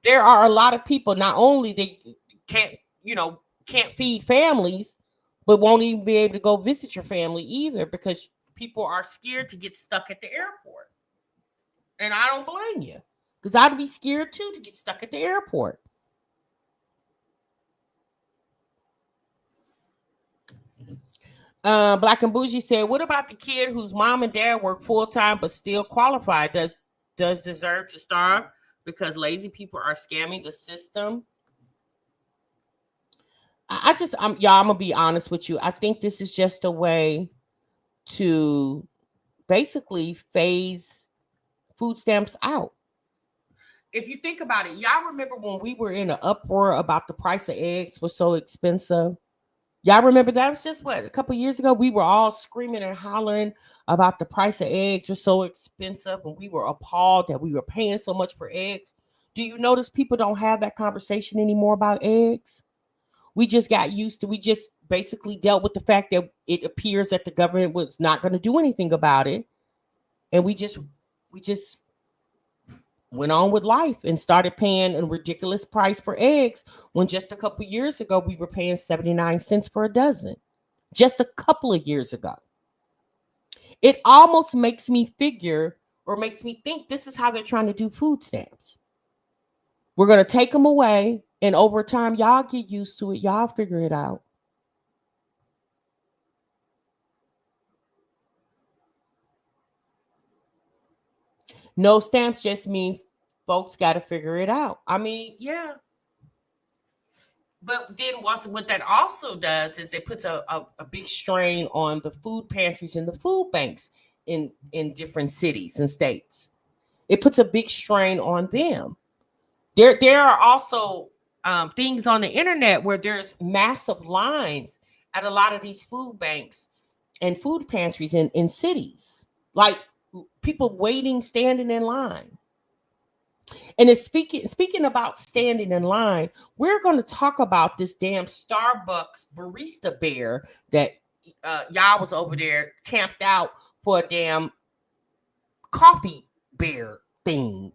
There are a lot of people, not only they can't feed families, but won't even be able to go visit your family either, because people are scared to get stuck at the airport. And I don't blame you, because I'd be scared too to get stuck at the airport. Black and Bougie said, what about the kid whose mom and dad work full-time but still qualified? Does deserve to starve because lazy people are scamming the system? I'm gonna be honest with you. I think this is just a way to basically phase food stamps out. If you think about it, y'all remember when we were in an uproar about the price of eggs was so expensive? Y'all remember that was just a couple years ago? We were all screaming and hollering about the price of eggs was so expensive, and we were appalled that we were paying so much for eggs. Do you notice people don't have that conversation anymore about eggs? We just got used to, we just basically dealt with the fact that it appears that the government was not going to do anything about it. And we just went on with life and started paying a ridiculous price for eggs, when just a couple years ago we were paying 79 cents for a dozen. Just a couple of years ago. It almost makes me think this is how they're trying to do food stamps. We're going to take them away, and over time, y'all get used to it. Y'all figure it out. No stamps just mean folks got to figure it out. I mean, yeah. But then what that also does is it puts a big strain on the food pantries and the food banks in different cities and states. It puts a big strain on them. There are also things on the internet where there's massive lines at a lot of these food banks, and food pantries in cities. Like people waiting, standing in line. And it's speaking about standing in line, we're going to talk about this damn Starbucks barista bear that y'all was over there camped out for a damn coffee bear thing.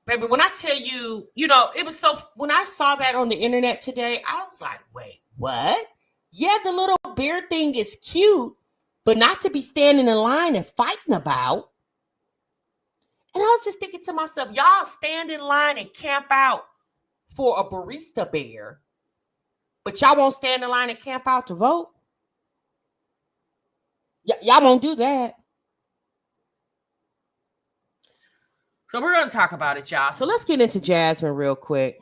Baby, when I tell you, it was so, when I saw that on the internet today, I was like, wait, what? Yeah, the little bear thing is cute, but not to be standing in line and fighting about. And I was just thinking to myself, y'all stand in line and camp out for a barista bear, but y'all won't stand in line and camp out to vote? Y'all won't do that. So we're going to talk about it, y'all. So let's get into Jasmine real quick.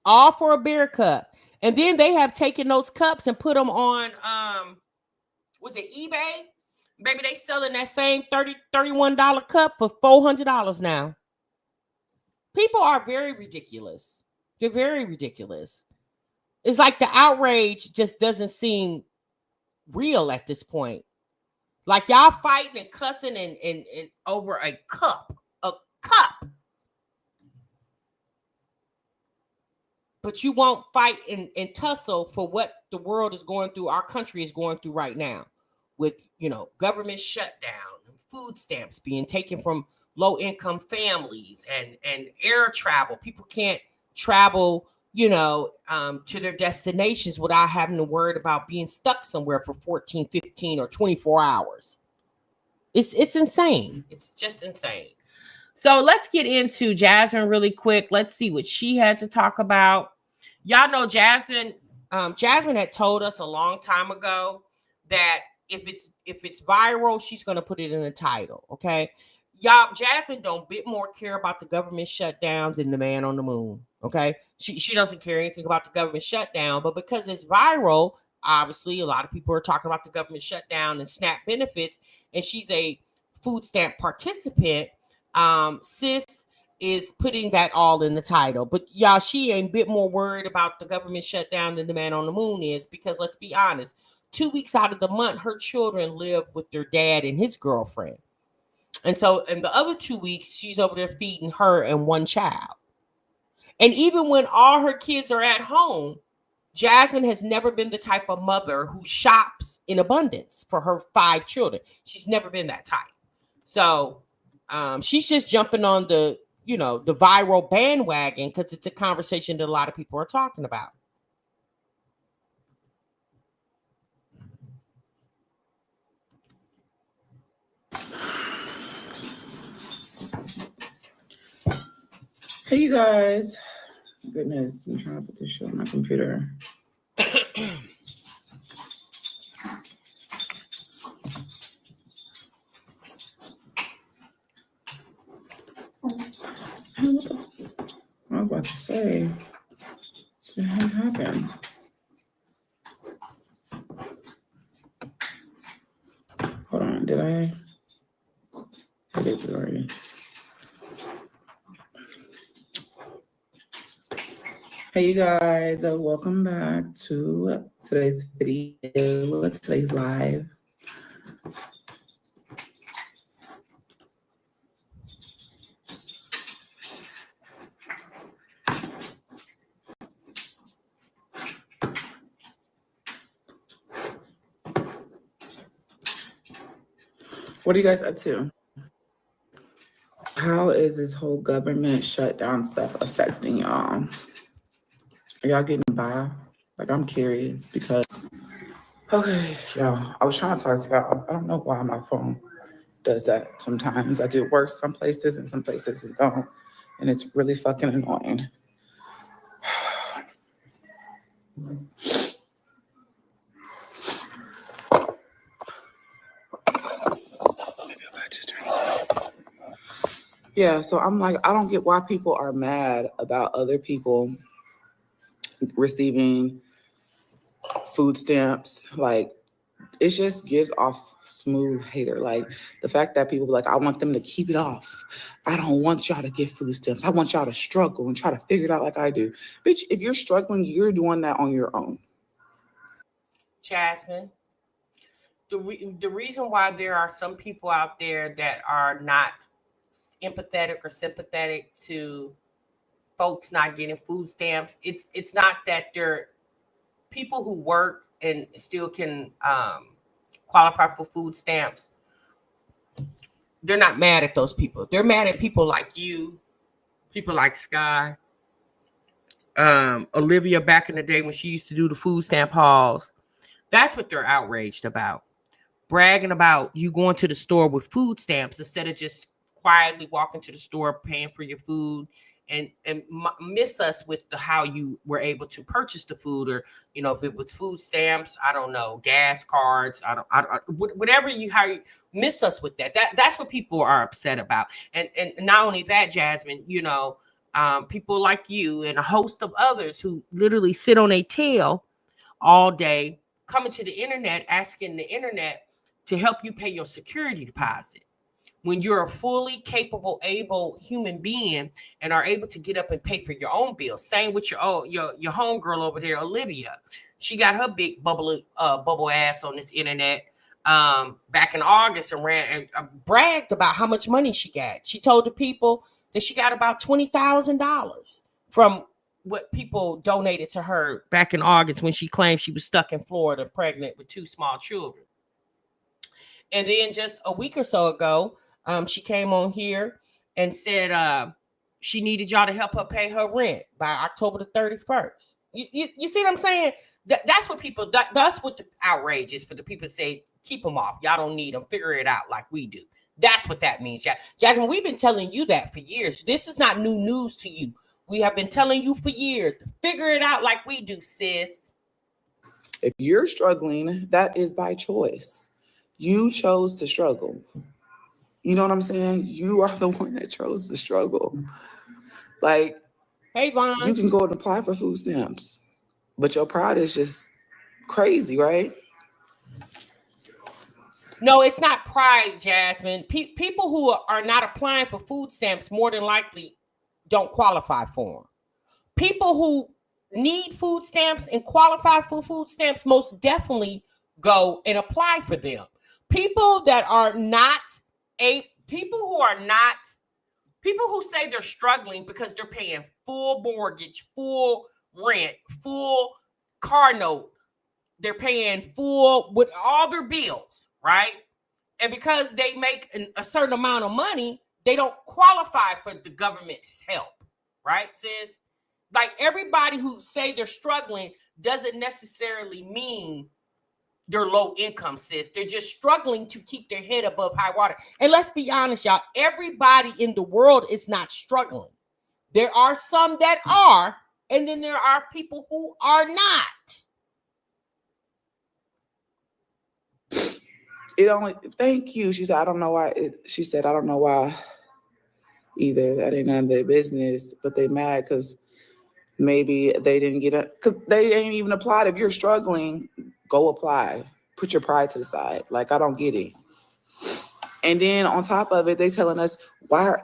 All for a beer cup. And then they have taken those cups and put them on, was it eBay? Baby, they selling that same $31 cup for $400 now. People are very ridiculous. They're very ridiculous. It's like the outrage just doesn't seem real at this point. Like y'all fighting and cussing and over a cup. A cup. But you won't fight and tussle for what the world is going through, our country is going through right now, with government shutdown, food stamps being taken from low-income families, and air travel. People can't travel, to their destinations without having to worry about being stuck somewhere for 14, 15, or 24 hours. It's insane. It's just insane. So let's get into Jasmine really quick. Let's see what she had to talk about. Y'all know Jasmine. Jasmine had told us a long time ago that if it's viral, she's gonna put it in the title. Okay, y'all. Jasmine don't bit more care about the government shutdown than the man on the moon. Okay, she doesn't care anything about the government shutdown, but because it's viral, obviously a lot of people are talking about the government shutdown and SNAP benefits, and she's a food stamp participant. Sis is putting that all in the title, but y'all, she ain't a bit more worried about the government shutdown than the man on the moon is, because let's be honest, 2 weeks out of the month, her children live with their dad and his girlfriend. And so in the other 2 weeks, she's over there feeding her and one child. And even when all her kids are at home, Jasmine has never been the type of mother who shops in abundance for her 5 children. She's never been that type. So she's just jumping on the viral bandwagon because it's a conversation that a lot of people are talking about. Hey, you guys. Goodness, I'm trying to put this shit on my computer. I was about to say, what the hell happened? Hold on, did I did it already? Hey, you guys, welcome back to today's video, today's live. What are you guys up to? How is this whole government shutdown stuff affecting y'all? Are y'all getting by? Like, I'm curious because, okay, y'all, I was trying to talk to y'all. I don't know why my phone does that sometimes. Like, it works some places and some places it don't. And it's really fucking annoying. Yeah, so I'm like, I don't get why people are mad about other people receiving food stamps. Like, it just gives off smooth hater. Like the fact that people be like, I want them to keep it off. I don't want y'all to get food stamps. I want y'all to struggle and try to figure it out like I do. Bitch, if you're struggling, you're doing that on your own. Jasmine, the reason why there are some people out there that are not empathetic or sympathetic to folks not getting food stamps, it's not that they're people who work and still can qualify for food stamps. They're not mad at those people. They're mad at people like you, people like Skye, Olivia back in the day when she used to do the food stamp hauls. That's what they're outraged about. Bragging about you going to the store with food stamps instead of just quietly walking to the store, paying for your food, and miss us with how you were able to purchase the food, or if it was food stamps, I don't know, gas cards, whatever how you miss us with that. That's what people are upset about. And not only that, Jasmine, people like you and a host of others who literally sit on a tail all day, coming to the internet, asking the internet to help you pay your security deposit when you're a fully capable, able human being and are able to get up and pay for your own bills. Same with your homegirl over there, Olivia. She got her big bubble ass on this internet back in August and ran and bragged about how much money she got. She told the people that she got about $20,000 from what people donated to her back in August when she claimed she was stuck in Florida, pregnant with 2 small children. And then just a week or so ago, she came on here and said she needed y'all to help her pay her rent by October the 31st. You see what I'm saying? That's what people, that's what the outrage is for the people to say, keep them off. Y'all don't need them. Figure it out like we do. That's what that means. Jasmine, we've been telling you that for years. This is not new news to you. We have been telling you for years to figure it out like we do, sis. If you're struggling, that is by choice. You chose to struggle. You know what I'm saying? You are the one that chose to struggle. Like, hey, Vaughn, you can go and apply for food stamps, but your pride is just crazy, right? No, it's not pride, Jasmine. People who are not applying for food stamps more than likely don't qualify for them. People who need food stamps and qualify for food stamps most definitely go and apply for them. People that are not people who say they're struggling because they're paying full mortgage, full rent, full car note, they're paying full with all their bills, right? And because they make a certain amount of money, they don't qualify for the government's help, right, sis? Like, everybody who say they're struggling doesn't necessarily mean they're low income, sis. They're just struggling to keep their head above high water. And let's be honest, y'all, everybody in the world is not struggling. There are some that are, and then there are people who are not. Thank you. She said, I don't know why. She said, I don't know why either. That ain't none of their business, but they mad because maybe they didn't get it. Because they ain't even applied. If you're struggling, go apply. Put your pride to the side. Like, I don't get it. And then on top of it, they telling us why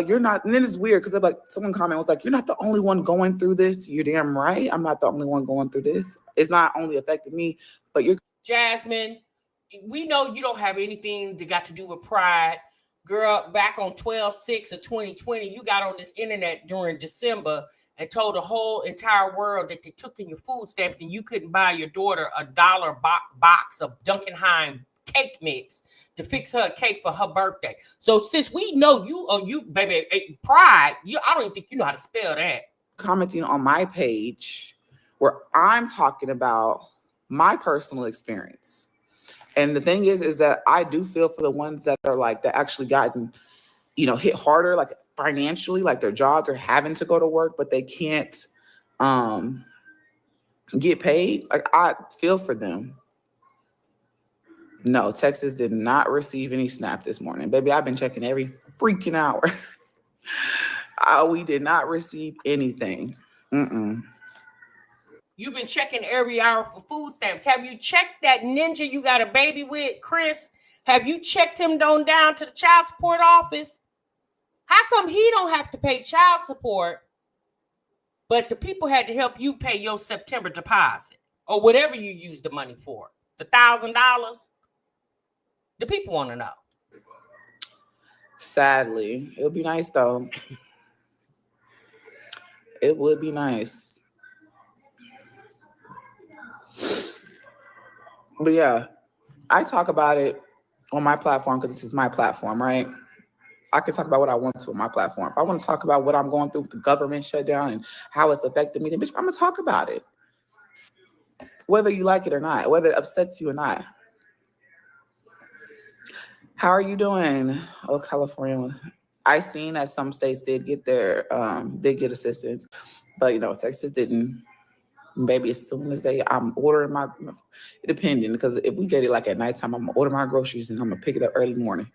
you're not. And then it's weird because like someone comment was like, "You're not the only one going through this." You're damn right. I'm not the only one going through this. It's not only affecting me, but you're. Jasmine, we know you don't have anything that got to do with pride, girl. Back on 12/6 of 2020, you got on this internet during December and told the whole entire world that they took in your food stamps and you couldn't buy your daughter a $1 box of Dunkenheim cake mix to fix her a cake for her birthday. So since we know you baby, pride, I don't even think you know how to spell that. Commenting on my page where I'm talking about my personal experience. And the thing is that I do feel for the ones that are like that actually gotten, hit harder, like financially, like their jobs are having to go to work, but they can't get paid. Like, I feel for them. No, Texas did not receive any SNAP this morning. Baby, I've been checking every freaking hour. We did not receive anything. You've been checking every hour for food stamps. Have you checked that ninja you got a baby with, Chris? Have you checked him down to the child support office? How come he don't have to pay child support, but the people had to help you pay your September deposit or whatever you use the money for? The $1,000? The people want to know. Sadly, it would be nice though. It would be nice. But yeah, I talk about it on my platform because this is my platform, right? I can talk about what I want to on my platform. If I want to talk about what I'm going through with the government shutdown and how it's affected me, then bitch, I'm going to talk about it. Whether you like it or not, whether it upsets you or not. How are you doing? Oh, California. I seen that some states did get assistance, but you know, Texas didn't. Maybe as soon as I'm ordering my, depending, because if we get it like at nighttime, I'm gonna order my groceries and I'm gonna pick it up early morning.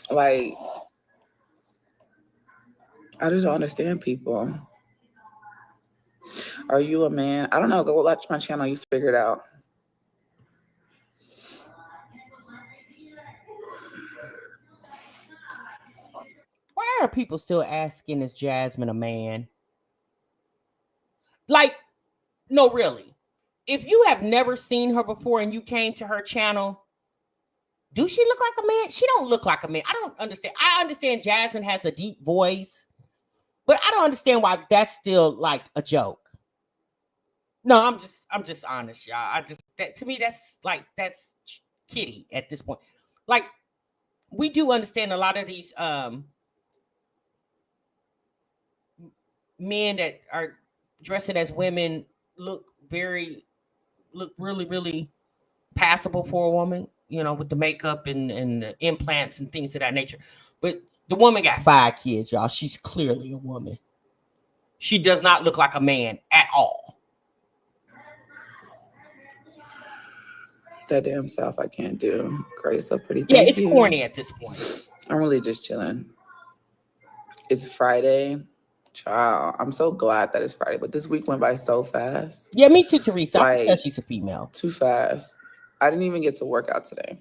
Like, I just don't understand people. Are you a man? I don't know. Go watch my channel. You figure it out. Why are people still asking, is Jasmine a man? Like, no, really. If you have never seen her before and you came to her channel, do she look like a man? She don't look like a man. I don't understand. I understand Jasmine has a deep voice, but I don't understand why that's still like a joke. No, I'm just honest, y'all. To me, that's kitty at this point. Like, we do understand a lot of these men that are dressing as women look really, really passable for a woman, you know, with the makeup and the implants and things of that nature. But the woman got 5 kids, y'all. She's clearly a woman. She does not look like a man at all. That damn self I can't do. Grace, so pretty. Yeah, Thank it's you. corny at this point. I'm really just chilling. It's Friday. Child, I'm so glad that it's Friday, but this week went by so fast. Yeah, me too, Teresa. Like, I can tell she's a female. Too fast. I didn't even get to work out today.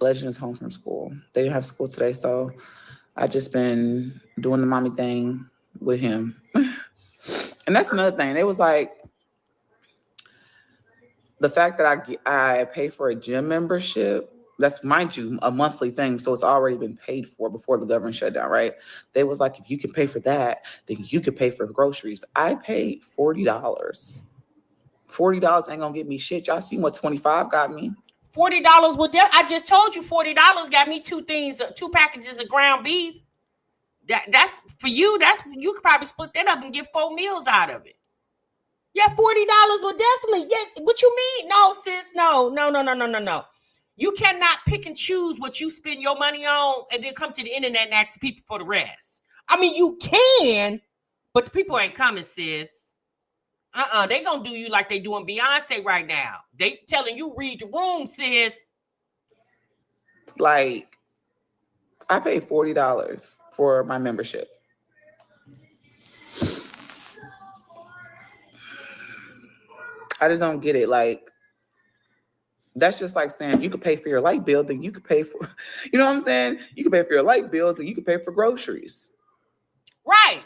Legend is home from school. They didn't have school today, so I just been doing the mommy thing with him. And that's another thing. It was like the fact that I pay for a gym membership. That's, mind you, a monthly thing, so it's already been paid for before the government shut down, right? They was like, if you can pay for that, then you could pay for groceries. I paid $40. $40 ain't gonna get me shit. Y'all seen what 25 got me? $40 would. I just told you $40 got me 2 packages of ground beef. That's for you. You could probably split that up and get 4 meals out of it. Yeah, $40 would definitely. Yes. What you mean? No, sis. No. You cannot pick and choose what you spend your money on and then come to the internet and ask the people for the rest. I mean, you can, but the people ain't coming, sis. They gonna do you like they doing Beyonce right now. They telling you read the room, sis. Like, I paid $40 for my membership. I just don't get it. Like, that's just like saying you could pay for your light bill, then you could pay for, you know what I'm saying? You could pay for your light bills and you could pay for groceries. Right.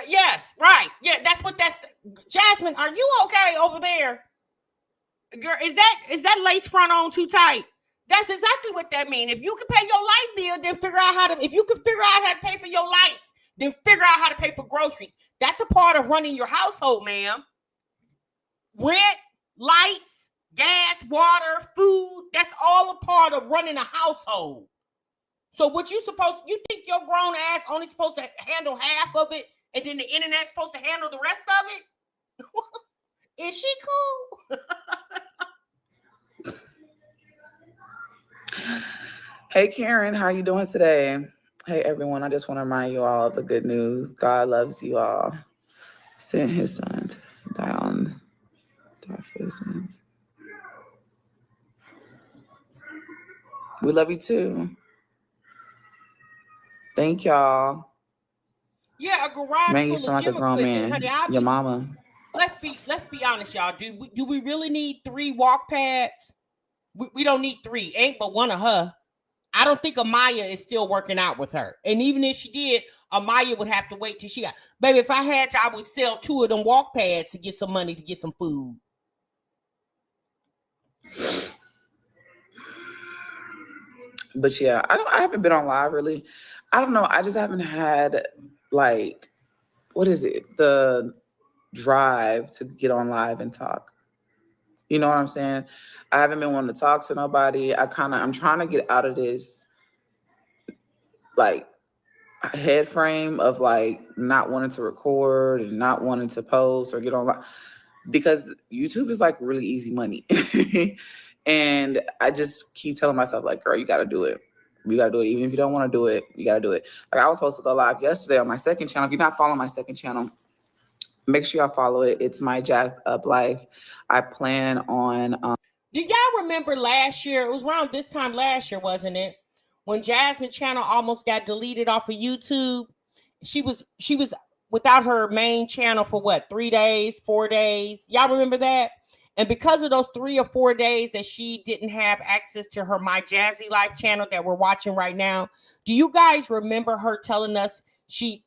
Yes, right. Yeah, that's. Jasmine, are you okay over there? Girl, is that lace front on too tight? That's exactly what that means. If you can pay your light bill, then if you can figure out how to pay for your lights, then figure out how to pay for groceries. That's a part of running your household, ma'am. Rent, lights, gas, water, food, that's all a part of running a household. So you think your grown ass only supposed to handle half of it and then the internet's supposed to handle the rest of it? Is she cool? Hey, Karen, how are you doing today? Hey, everyone, I just want to remind you all of the good news. God loves you all. Sent his son to die for his sins. We love you too. Thank y'all. Yeah, a garage Man, you full sound of like a gym grown equipment, man. honey. Your mama. Let's be honest, y'all. Do we really need 3 walk pads? We don't need 3. Ain't but one of her. I don't think Amaya is still working out with her. And even if she did, Amaya would have to wait till she got. Baby, if I had to, I would sell 2 of them walk pads to get some money to get some food. But yeah, I haven't been on live really. I don't know. I just haven't had like, what is it? The drive to get on live and talk. You know what I'm saying? I haven't been wanting to talk to nobody. I'm trying to get out of this like head frame of like not wanting to record and not wanting to post or get online because YouTube is like really easy money. And I just keep telling myself like, girl, you got to do it. You got to do it. Even if you don't want to do it, you got to do it. Like I was supposed to go live yesterday on my second channel. If you're not following my second channel, make sure y'all follow it. It's my Jazz Up Life. I plan on. Do y'all remember last year? It was around this time last year, wasn't it? When Jasmine channel almost got deleted off of YouTube. She was without her main channel for what, 3 days, 4 days. Y'all remember that? And because of those 3 or 4 days that she didn't have access to her My Jazzy Life channel that we're watching right now, do you guys remember her telling us she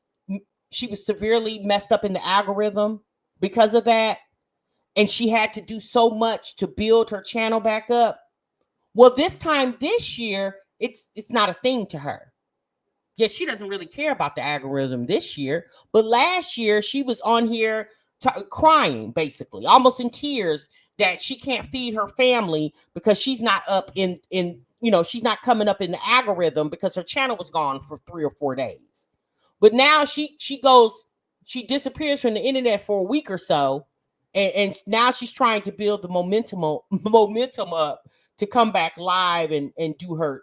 was severely messed up in the algorithm because of that? And she had to do so much to build her channel back up. Well, this year, it's not a thing to her. Yeah, she doesn't really care about the algorithm this year. But last year, she was on here crying, basically, almost in tears, that she can't feed her family because she's not up in she's not coming up in the algorithm because her channel was gone for 3 or 4 days. But now she disappears from the internet for a week or so, and now she's trying to build the momentum up to come back live and do her.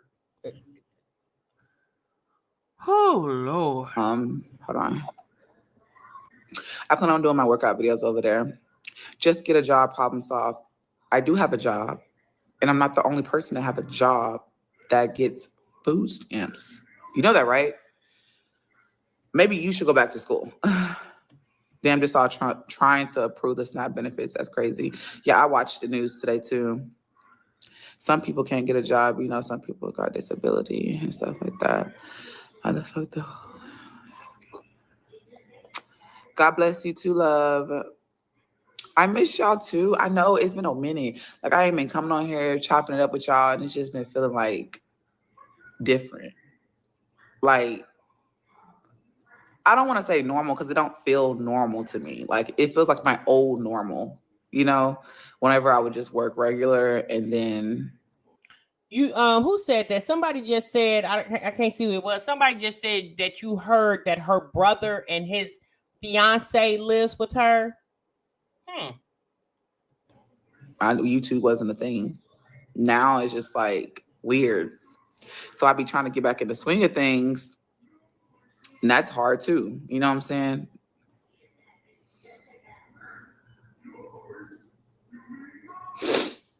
Oh Lord. Hold on. I plan on doing my workout videos over there. Just get a job, problem solve. I do have a job, and I'm not the only person to have a job that gets food stamps. You know that, right? Maybe you should go back to school. Damn, just all trying to approve the SNAP benefits. That's crazy. Yeah, I watched the news today too. Some people can't get a job. You know, some people got disability and stuff like that. How the fuck though? God bless you too, love. I miss y'all too. I know it's been a minute. Like I ain't been coming on here chopping it up with y'all, and it's just been feeling like different. Like I don't want to say normal because it don't feel normal to me. Like it feels like my old normal, you know, whenever I would just work regular and then you who said that? Somebody just said, I can't see who it was. Somebody just said that you heard that her brother and his fiance lives with her. I knew YouTube wasn't a thing. Now it's just like weird. So I be trying to get back in the swing of things. And that's hard too. You know what I'm saying?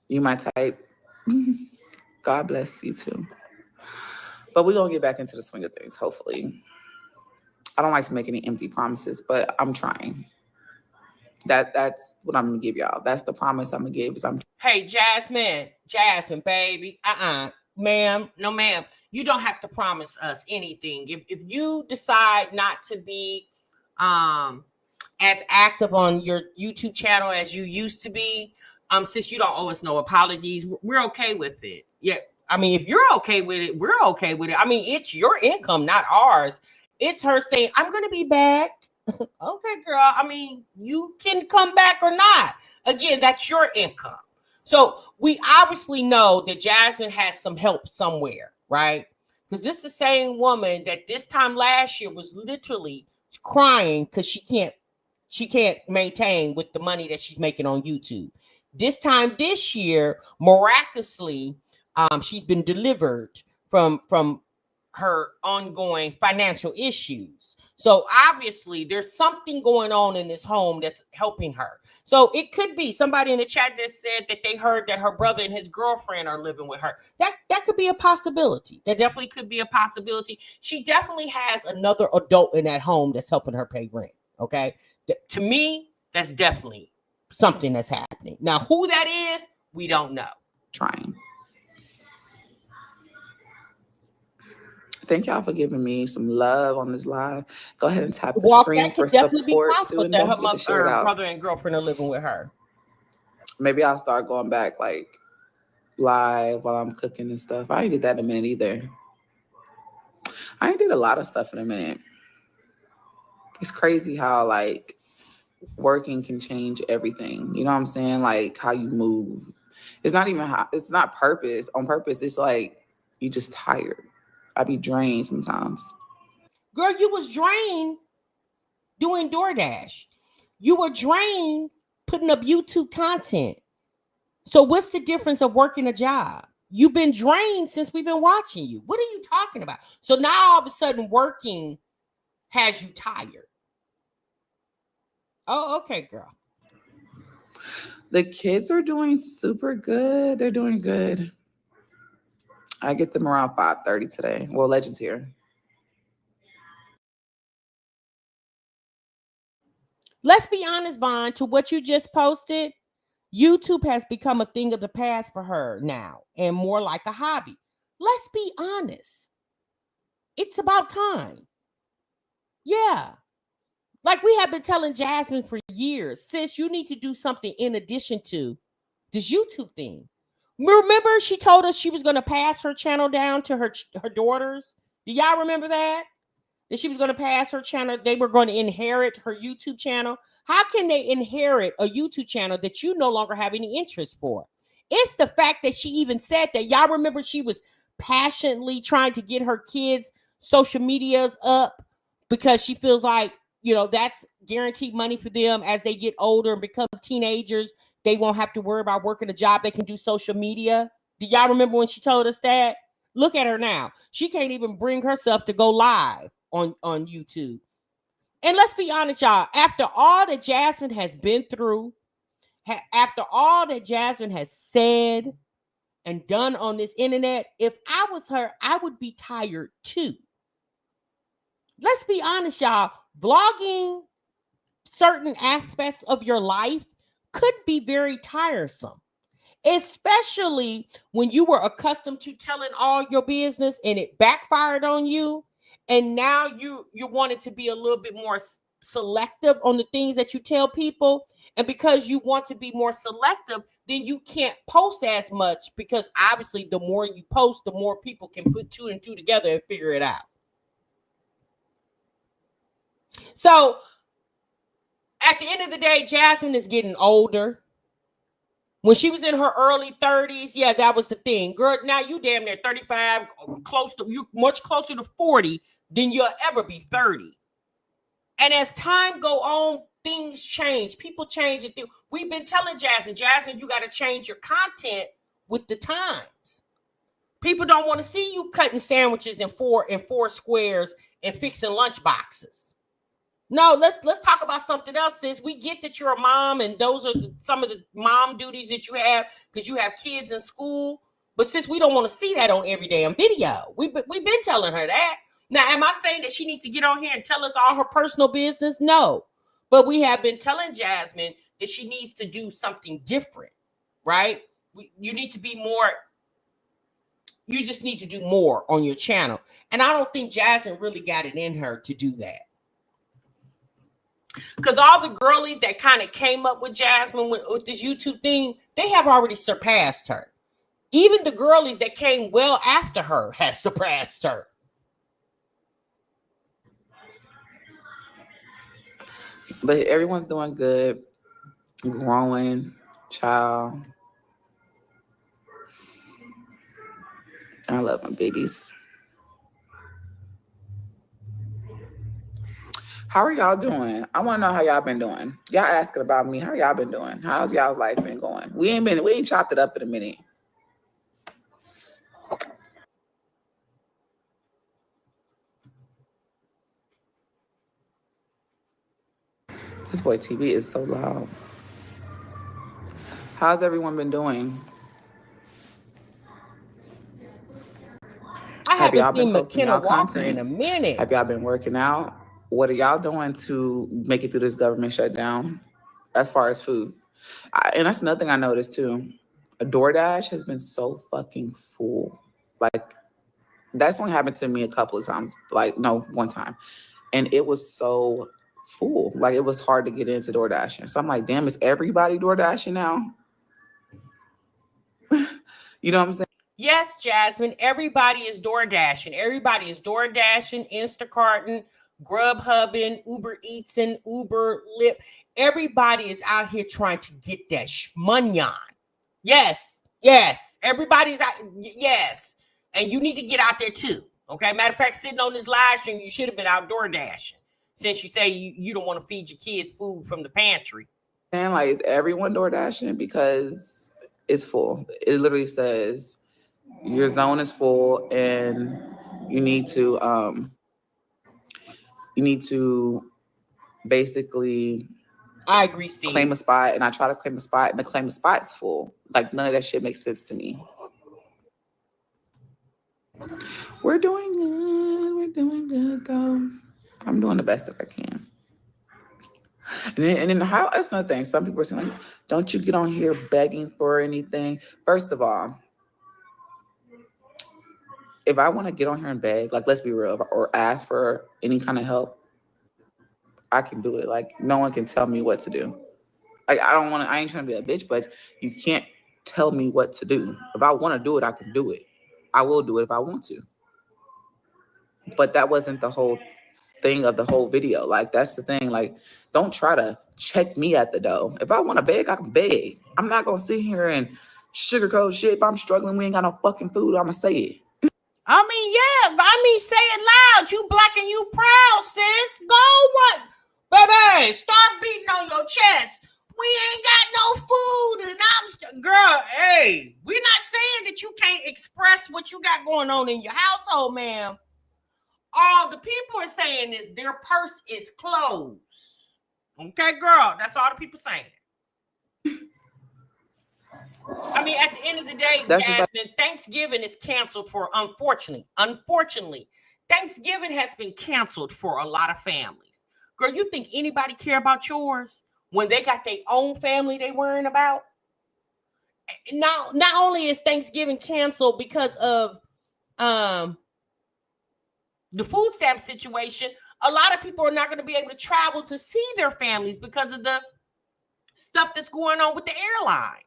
You my type. God bless you too. But we're gonna get back into the swing of things, hopefully. I don't like to make any empty promises, but I'm trying. That's what I'm gonna give y'all. That's the promise I'm gonna give. Hey, Jasmine, baby. Ma'am, no, ma'am. You don't have to promise us anything. If you decide not to be as active on your YouTube channel as you used to be, since you don't owe us no apologies, we're okay with it. Yeah. I mean, if you're okay with it, we're okay with it. I mean, it's your income, not ours. It's her saying, I'm gonna be back. Okay, girl. I mean, you can come back or not. Again, that's your income. So we obviously know that Jasmine has some help somewhere, right? Because this is the same woman that this time last year was literally crying because she can't maintain with the money that she's making on YouTube. This time this year, miraculously, she's been delivered from her ongoing financial issues. So obviously there's something going on in this home that's helping her. So it could be somebody in the chat that said that they heard that her brother and his girlfriend are living with her. That could be a possibility. That definitely could be a possibility. She definitely has another adult in that home that's helping her pay rent. Okay. To me, that's definitely something that's happening. Now, who that is, we don't know. Trying. Thank y'all for giving me some love on this live. Go ahead and tap the screen for support too, and don't forget to share it out. Brother and girlfriend are living with her. Maybe I'll start going back like live while I'm cooking and stuff. I ain't did that in a minute either. I ain't did a lot of stuff in a minute. It's crazy how like working can change everything. You know what I'm saying? Like how you move. It's not even how, it's not purpose on purpose. It's like you just tired. I be drained sometimes. Girl, you was drained doing DoorDash. You were drained putting up YouTube content. So what's the difference of working a job? You've been drained since we've been watching you. What are you talking about? So now all of a sudden working has you tired. Oh, okay, girl. The kids are doing super good. They're doing good. I get them around 5:30 today. Well, Legend's here. Let's be honest, Vaughn, to what you just posted. YouTube has become a thing of the past for her now and more like a hobby. Let's be honest. It's about time. Yeah. Like we have been telling Jasmine for years, sis, you need to do something in addition to this YouTube thing. Remember she told us she was going to pass her channel down to her daughters? Do y'all remember that? That she was going to pass her channel. They were going to inherit her YouTube channel. How can they inherit a YouTube channel that you no longer have any interest for? It's the fact that she even said that. Y'all remember she was passionately trying to get her kids' social medias up because she feels like, you know, that's guaranteed money for them as they get older and become teenagers. They won't have to worry about working a job. They can do social media. Do y'all remember when she told us that? Look at her now. She can't even bring herself to go live on YouTube. And let's be honest, y'all. After all that Jasmine has been through, after all that Jasmine has said and done on this internet, if I was her, I would be tired too. Let's be honest, y'all. Vlogging certain aspects of your life could be very tiresome, especially when you were accustomed to telling all your business and it backfired on you. And now you wanted to be a little bit more selective on the things that you tell people. And because you want to be more selective, then you can't post as much because obviously the more you post, the more people can put two and two together and figure it out. So at the end of the day, Jasmine is getting older. When she was in her early 30s, yeah, that was the thing. Girl, now you damn near 35, you much closer to 40 than you'll ever be 30. And as time go on, things change. People change. We've been telling Jasmine, you got to change your content with the times. People don't want to see you cutting sandwiches in four squares and fixing lunch boxes. No, let's talk about something else, sis. We get that you're a mom, and those are some of the mom duties that you have because you have kids in school. But sis, we don't want to see that on every damn video. We've been telling her that. Now, am I saying that she needs to get on here and tell us all her personal business? No. But we have been telling Jasmine that she needs to do something different, right? You need to be more. You just need to do more on your channel. And I don't think Jasmine really got it in her to do that. Because all the girlies that kind of came up with Jasmine with this YouTube thing, they have already surpassed her. Even the girlies that came well after her have surpassed her. But everyone's doing good, growing, child. I love my babies. How are y'all doing? I want to know how y'all been doing. Y'all asking about me. How y'all been doing? How's y'all's life been going? We ain't chopped it up in a minute. This boy TV is so loud. How's everyone been doing? I Have y'all haven't been seen posting McKenna y'all Walker in content? a minute. Have y'all been working out? What are y'all doing to make it through this government shutdown as far as food? And that's another thing I noticed too. DoorDash has been so fucking full. Like, that's only happened to me a couple of times. Like, no, one time. And it was so full. Like, it was hard to get into DoorDashing. So I'm like, damn, is everybody DoorDashing now? You know what I'm saying? Yes, Jasmine, everybody is door dashing. Everybody is door dashing, Instacarting, Grubhubbing, Uber Eatsing, Uber Lip. Everybody is out here trying to get that shmunyan. Yes, yes. Everybody's out. Yes. And you need to get out there too. Okay. Matter of fact, sitting on this live stream, you should have been outdoor dashing since you say you don't want to feed your kids food from the pantry. And like, is everyone DoorDashing? Because it's full. It literally says your zone is full and you need to basically I agree, Steve. claim a spot. And I try to claim a spot and the claim a spot's full. Like, none of that shit makes sense to me. We're doing good. We're doing good though. I'm doing the best that I can. And then how, that's another thing. Some people are saying, like, don't you get on here begging for anything? First of all, if I want to get on here and beg, like, let's be real, or ask for any kind of help, I can do it. Like, no one can tell me what to do. Like, I ain't trying to be a bitch, but you can't tell me what to do. If I want to do it, I can do it. I will do it if I want to. But that wasn't the whole thing of the whole video. Like, that's the thing. Like, don't try to check me at the door. If I want to beg, I can beg. I'm not going to sit here and sugarcoat shit. If I'm struggling, we ain't got no fucking food, I'm going to say it. Say it loud. You black and you proud, sis. Go what? Baby, start beating on your chest. We ain't got no food. And girl, hey, we're not saying that you can't express what you got going on in your household, ma'am. All the people are saying is their purse is closed. Okay, girl, that's all the people saying. I mean, at the end of the day, Jasmine, Thanksgiving is canceled for, unfortunately, Thanksgiving has been canceled for a lot of families. Girl, you think anybody care about yours when they got their own family they worrying about? Now, not only is Thanksgiving canceled because of the food stamp situation, a lot of people are not going to be able to travel to see their families because of the stuff that's going on with the airlines.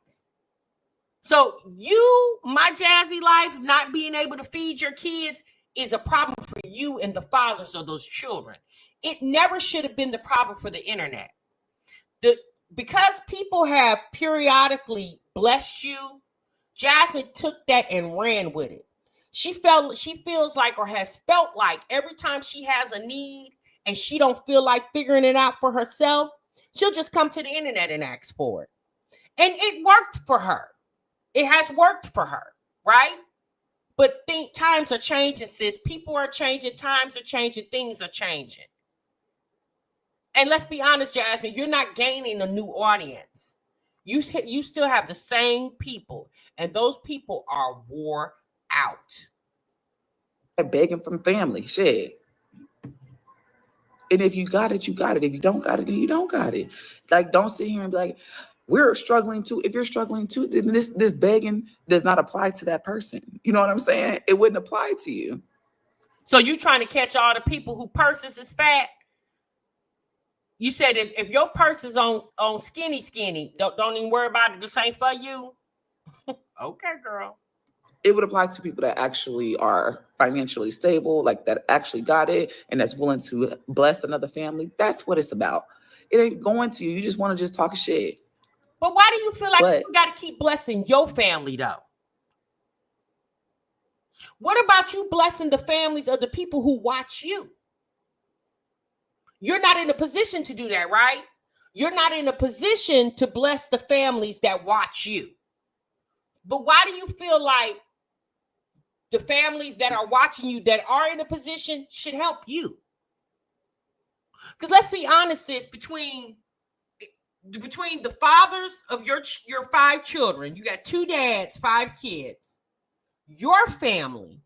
So you, my jazzy life, not being able to feed your kids is a problem for you and the fathers of those children. It never should have been the problem for the internet. Because people have periodically blessed you, Jasmine took that and ran with it. She feels like, or has felt like, every time she has a need and she don't feel like figuring it out for herself, she'll just come to the internet and ask for it. And it worked for her. It has worked for her, right? But times are changing, sis. People are changing, times are changing, things are changing. And let's be honest, Jasmine, you're not gaining a new audience. You still have the same people, and those people are wore out. Begging from family, shit. And if you got it, you got it. If you don't got it, then you don't got it. Like, don't sit here and be like, we're struggling too. If you're struggling too, then this begging does not apply to that person. You know what I'm saying? It wouldn't apply to you. So you trying to catch all the people who purses is fat? You said if your purse is on skinny, don't even worry about it. This ain't for you. Okay, girl. It would apply to people that actually are financially stable, like that actually got it, and that's willing to bless another family. That's what it's about. It ain't going to you. You just want to just talk shit. But why do you feel like you got to keep blessing your family, though? What about you blessing the families of the people who watch you? You're not in a position to do that, right? You're not in a position to bless the families that watch you. But why do you feel like the families that are watching you, that are in a position, should help you? Because let's be honest, sis, between between the fathers of your 5 children, you got 2 dads, 5 kids, your family,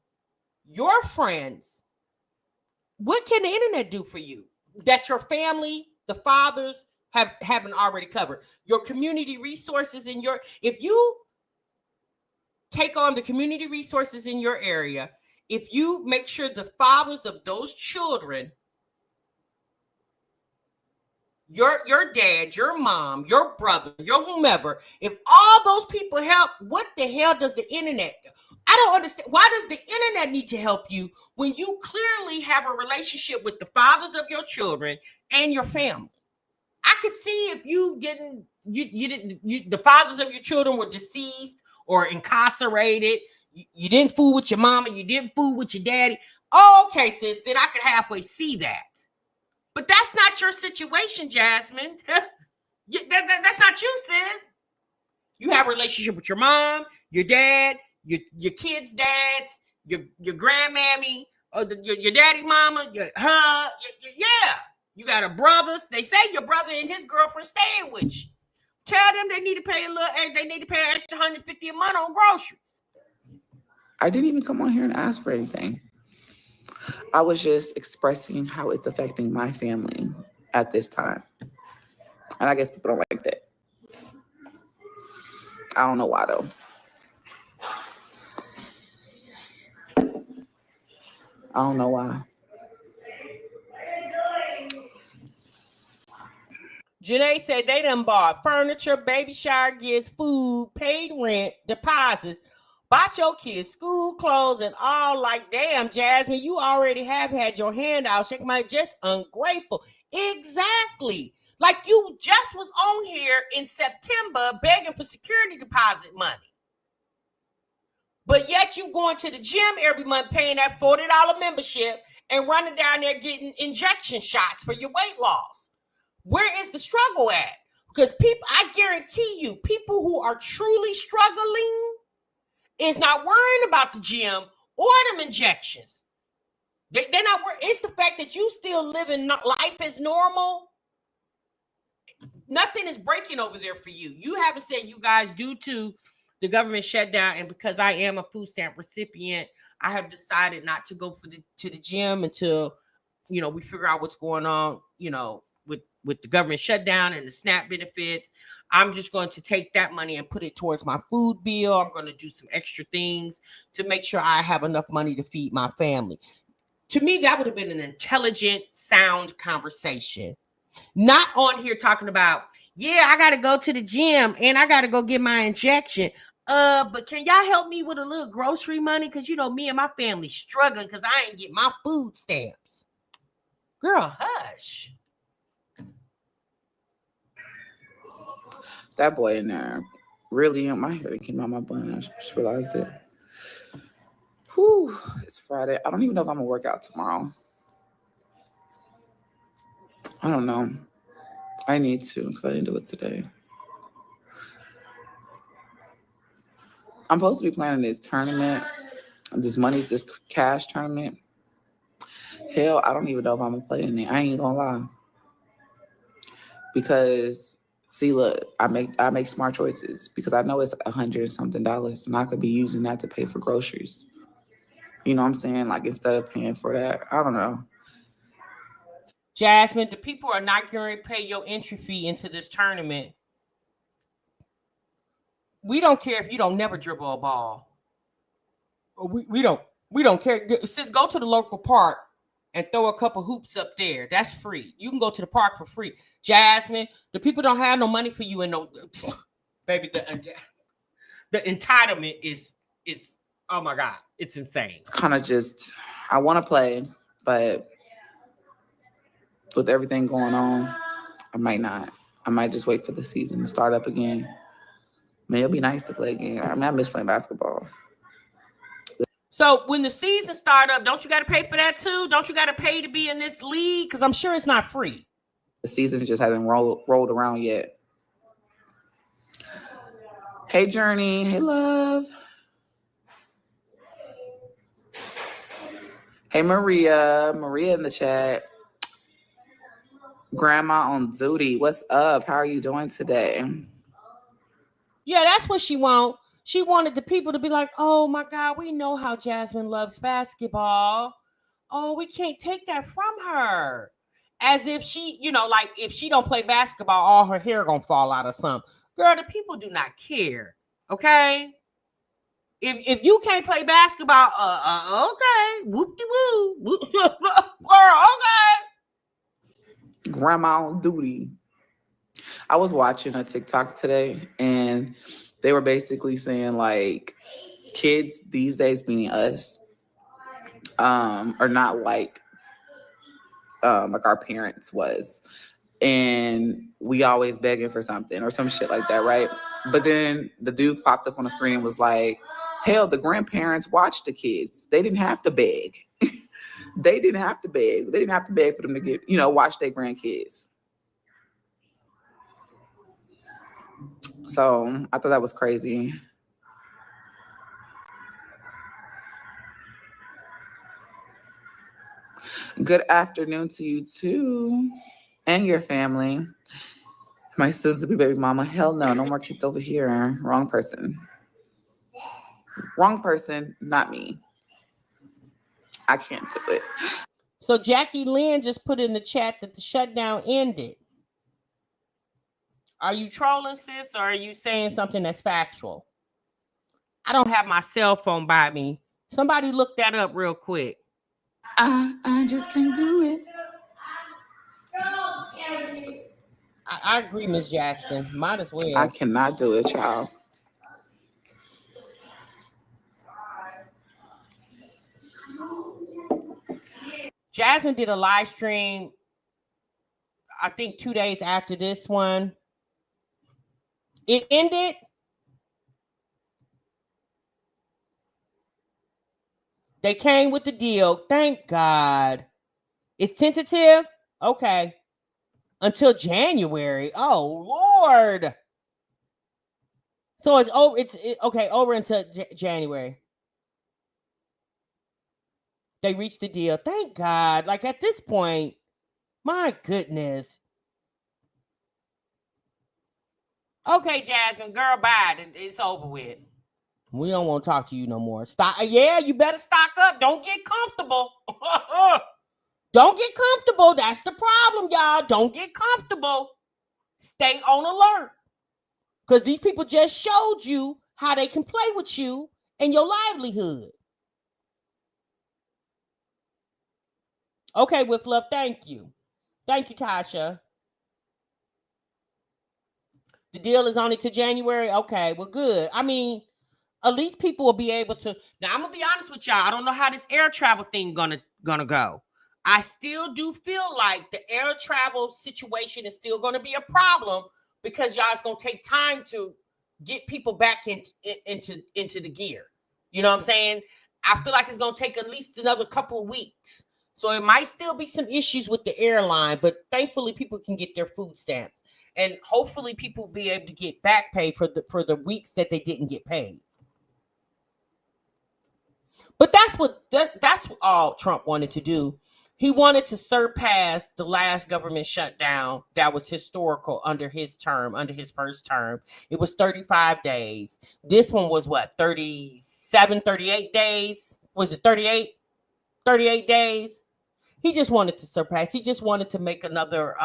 your friends, what can the internet do for you that your family, the fathers, haven't already covered? Your community resources if you take on the community resources in your area, if you make sure the fathers of those children, your dad, your mom, your brother, your whomever, if all those people help, what the hell does the internet do? I don't understand. Why does the internet need to help you when you clearly have a relationship with the fathers of your children and your family? I could see if the fathers of your children were deceased or incarcerated. You didn't fool with your mama. You didn't fool with your daddy. Okay, sis, then I could halfway see that. But that's not your situation, Jasmine. That's not you, sis. You have a relationship with your mom, your dad, your kids' dads, your grandmammy, or your daddy's mama, yeah. You got a brother. They say your brother and his girlfriend staying with you. Tell them they need to pay an extra $150 a month on groceries. I didn't even come on here and ask for anything. I was just expressing how it's affecting my family at this time. And I guess people don't like that. I don't know why though. I don't know why. Janae said they done bought furniture, baby shower gifts, food, paid rent, deposits, bought your kids school clothes and all. Like, damn, Jasmine, you already have had your hand out. Shake my just ungrateful. Exactly. Like you just was on here in September begging for security deposit money. But yet you going to the gym every month paying that $40 membership and running down there getting injection shots for your weight loss. Where is the struggle at? Because people, I guarantee you, people who are truly struggling is not worrying about the gym or them injections. They're not worried. It's the fact that you still living life as normal. Nothing is breaking over there for you. You haven't said, you guys, due to the government shutdown and because I am a food stamp recipient, I have decided not to go to the gym until, we figure out what's going on, with the government shutdown and the SNAP benefits. I'm just going to take that money and put it towards my food bill. I'm going to do some extra things to make sure I have enough money to feed my family. To me, that would have been an intelligent, sound conversation. Not on here talking about, yeah, I got to go to the gym and I got to go get my injection. But can y'all help me with a little grocery money? Because, me and my family struggling because I ain't get my food stamps. Girl, hush. That boy in there really, my hair came out my bun. I just realized it. Whew, it's Friday. I don't even know if I'm going to work out tomorrow. I don't know. I need to because I didn't do it today. I'm supposed to be planning this tournament, this cash tournament. Hell, I don't even know if I'm going to play in it. I ain't going to lie. Because... see, look, I make smart choices because I know it's $100 and something, and I could be using that to pay for groceries. You know what I'm saying? Like, instead of paying for that, I don't know. Jasmine, the people are not going to pay your entry fee into this tournament. We don't care if you don't never dribble a ball. We don't care. Just go to the local park and throw a couple hoops up there. That's free. You can go to the park for free. Jasmine, the people don't have no money for you and no, baby, the entitlement is oh my God, it's insane. It's kind of just, I want to play, but with everything going on, I might not. I might just wait for the season to start up again. I mean, it'll be nice to play again. I miss playing basketball. So when the season start up, don't you got to pay for that too? Don't you got to pay to be in this league? Because I'm sure it's not free. The season just hasn't rolled around yet. Hey, Journey. Hey, love. Hey, Maria. Maria in the chat. Grandma on duty. What's up? How are you doing today? Yeah, that's what she want. She wanted the people to be like, oh my God, we know how Jasmine loves basketball. Oh, we can't take that from her. As if she, like if she don't play basketball, all her hair gonna fall out or something. Girl, the people do not care. Okay. If you can't play basketball, okay. Whoop-de-woo. Girl, okay. Grandma on duty. I was watching a TikTok today and they were basically saying like kids these days, meaning us, are not like our parents was. And we always begging for something or some shit like that, right? But then the dude popped up on the screen and was like, hell, the grandparents watched the kids. They didn't have to beg. They didn't have to beg. They didn't have to beg for them to get, watch their grandkids. So I thought that was crazy. Good afternoon to you too and your family. My soon-to-be baby mama. Hell no, no more kids over here. Wrong person. Wrong person, not me. I can't do it. So Jackie Lynn just put in the chat that the shutdown ended. Are you trolling, sis, or are you saying something that's factual? I don't have my cell phone by me. Somebody look that up real quick. I just can't do it. I agree, Miss Jackson. Might as well. I cannot do it, child. Jasmine did a live stream, I think 2 days after this one. It ended. They came with the deal. Thank God. It's tentative. Okay. Until January. Oh, Lord. So it's over. Okay, over until January. They reached the deal. Thank God. Like at this point, my goodness. Okay, Jasmine, girl, bye. It's over with. We don't want to talk to you no more. Stop. Yeah, you better stock up. Don't get comfortable. Don't get comfortable. That's the problem, y'all. Don't get comfortable. Stay on alert. Because these people just showed you how they can play with you and your livelihood. Okay, with love, thank you. Thank you, Tasha. The deal is only to January. Okay, well, good. I mean, at least people will be able to. Now, I'm gonna be honest with y'all. I don't know how this air travel thing gonna go. I still do feel like the air travel situation is still gonna be a problem because y'all, it's gonna take time to get people back into the gear. You know what I'm saying? I feel like it's gonna take at least another couple of weeks. So it might still be some issues with the airline, but thankfully people can get their food stamps, and hopefully people will be able to get back pay for the weeks that they didn't get paid. But that's what all Trump wanted to do. He wanted to surpass the last government shutdown that was historical under his term, under his first term. It was 35 days. This one was what, 37, 38 days? Was it 38? 38 days. He just wanted to surpass. He just wanted to make another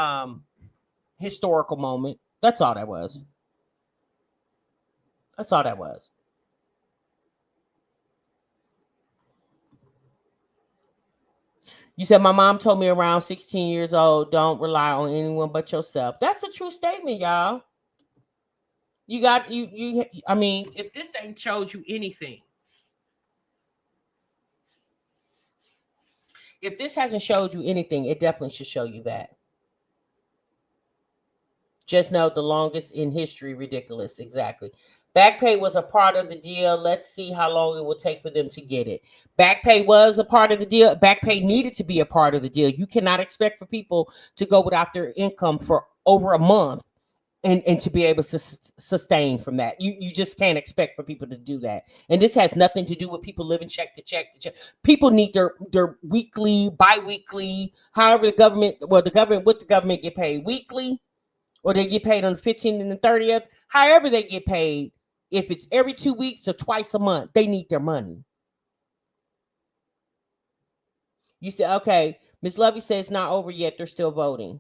historical moment. That's all that was. That's all that was. You said my mom told me around 16 years old, don't rely on anyone but yourself. That's a true statement, y'all. You got you. I mean, if this thing showed you anything, if this hasn't showed you anything, it definitely should show you that. Just know the longest in history, ridiculous. Exactly. Back pay was a part of the deal. Let's see how long it will take for them to get it. Back pay was a part of the deal. Back pay needed to be a part of the deal. You cannot expect for people to go without their income for over a month and to be able to sustain from that. You just can't expect for people to do that. And this has nothing to do with people living check to check to check. People need their weekly, bi-weekly, however the government get paid weekly, or they get paid on the 15th and the 30th, however they get paid. If it's every 2 weeks or twice a month, they need their money. You say, okay, Miss Lovey says it's not over yet. They're still voting.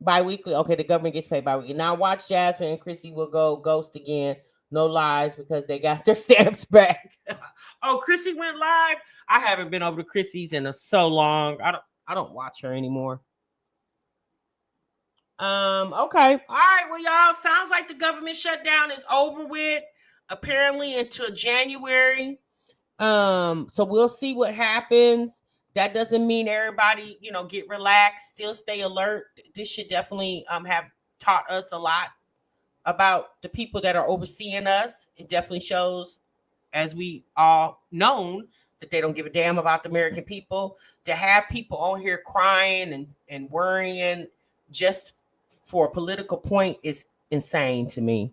Bi-weekly. Okay, the government gets paid bi-weekly. Now watch Jasmine and Chrissy will go ghost again. No lies, because they got their stamps back. Oh, Chrissy went live. I haven't been over to Chrissy's in so long. I don't watch her anymore. Okay. All right. Well, y'all, sounds like the government shutdown is over with, apparently until January. So we'll see what happens. That doesn't mean everybody, get relaxed, still stay alert. This should definitely have taught us a lot about the people that are overseeing us. It definitely shows, as we all known, that they don't give a damn about the American people. To have people on here crying and worrying just for a political point is insane to me.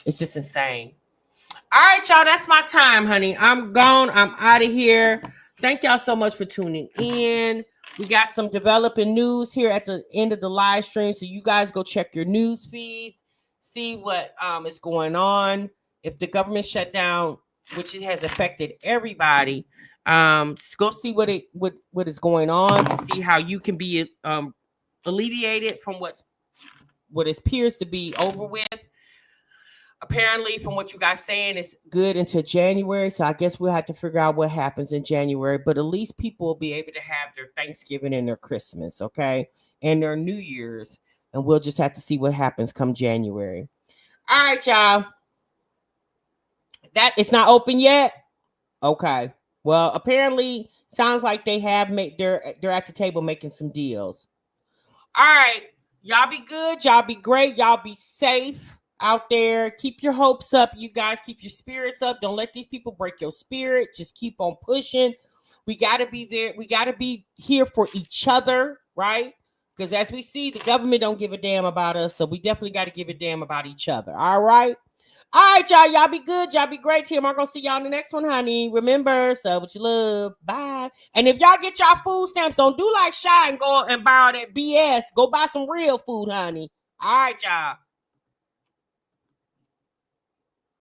It's just insane. All right, y'all, that's my time, honey. I'm gone. I'm out of here. Thank y'all so much for tuning in. We got some developing news here at the end of the live stream, so you guys go check your news feeds, see what is going on. If the government shut down, which it has affected everybody, go see what is going on, to see how you can be alleviated from what appears to be over with. Apparently, from what you guys saying, it's good until January. So I guess we'll have to figure out what happens in January. But at least people will be able to have their Thanksgiving and their Christmas, okay? And their New Year's. And we'll just have to see what happens come January. All right, y'all. That it's not open yet? Okay. Well, apparently, sounds like they have they're at the table making some deals. All right. Y'all be good. Y'all be great. Y'all be safe out there. Keep your hopes up, you guys. Keep your spirits up. Don't let these people break your spirit. Just keep on pushing. We got to be there. We got to be here for each other, right? Because as we see, the government don't give a damn about us, so we definitely got to give a damn about each other. All right, y'all. Y'all be good. Y'all be great. Tim, I'm gonna see y'all in the next one, honey. Remember, so what you love. Bye. And if y'all get y'all food stamps, don't do like Skye and go and buy all that BS. Go buy some real food, honey. All right, y'all.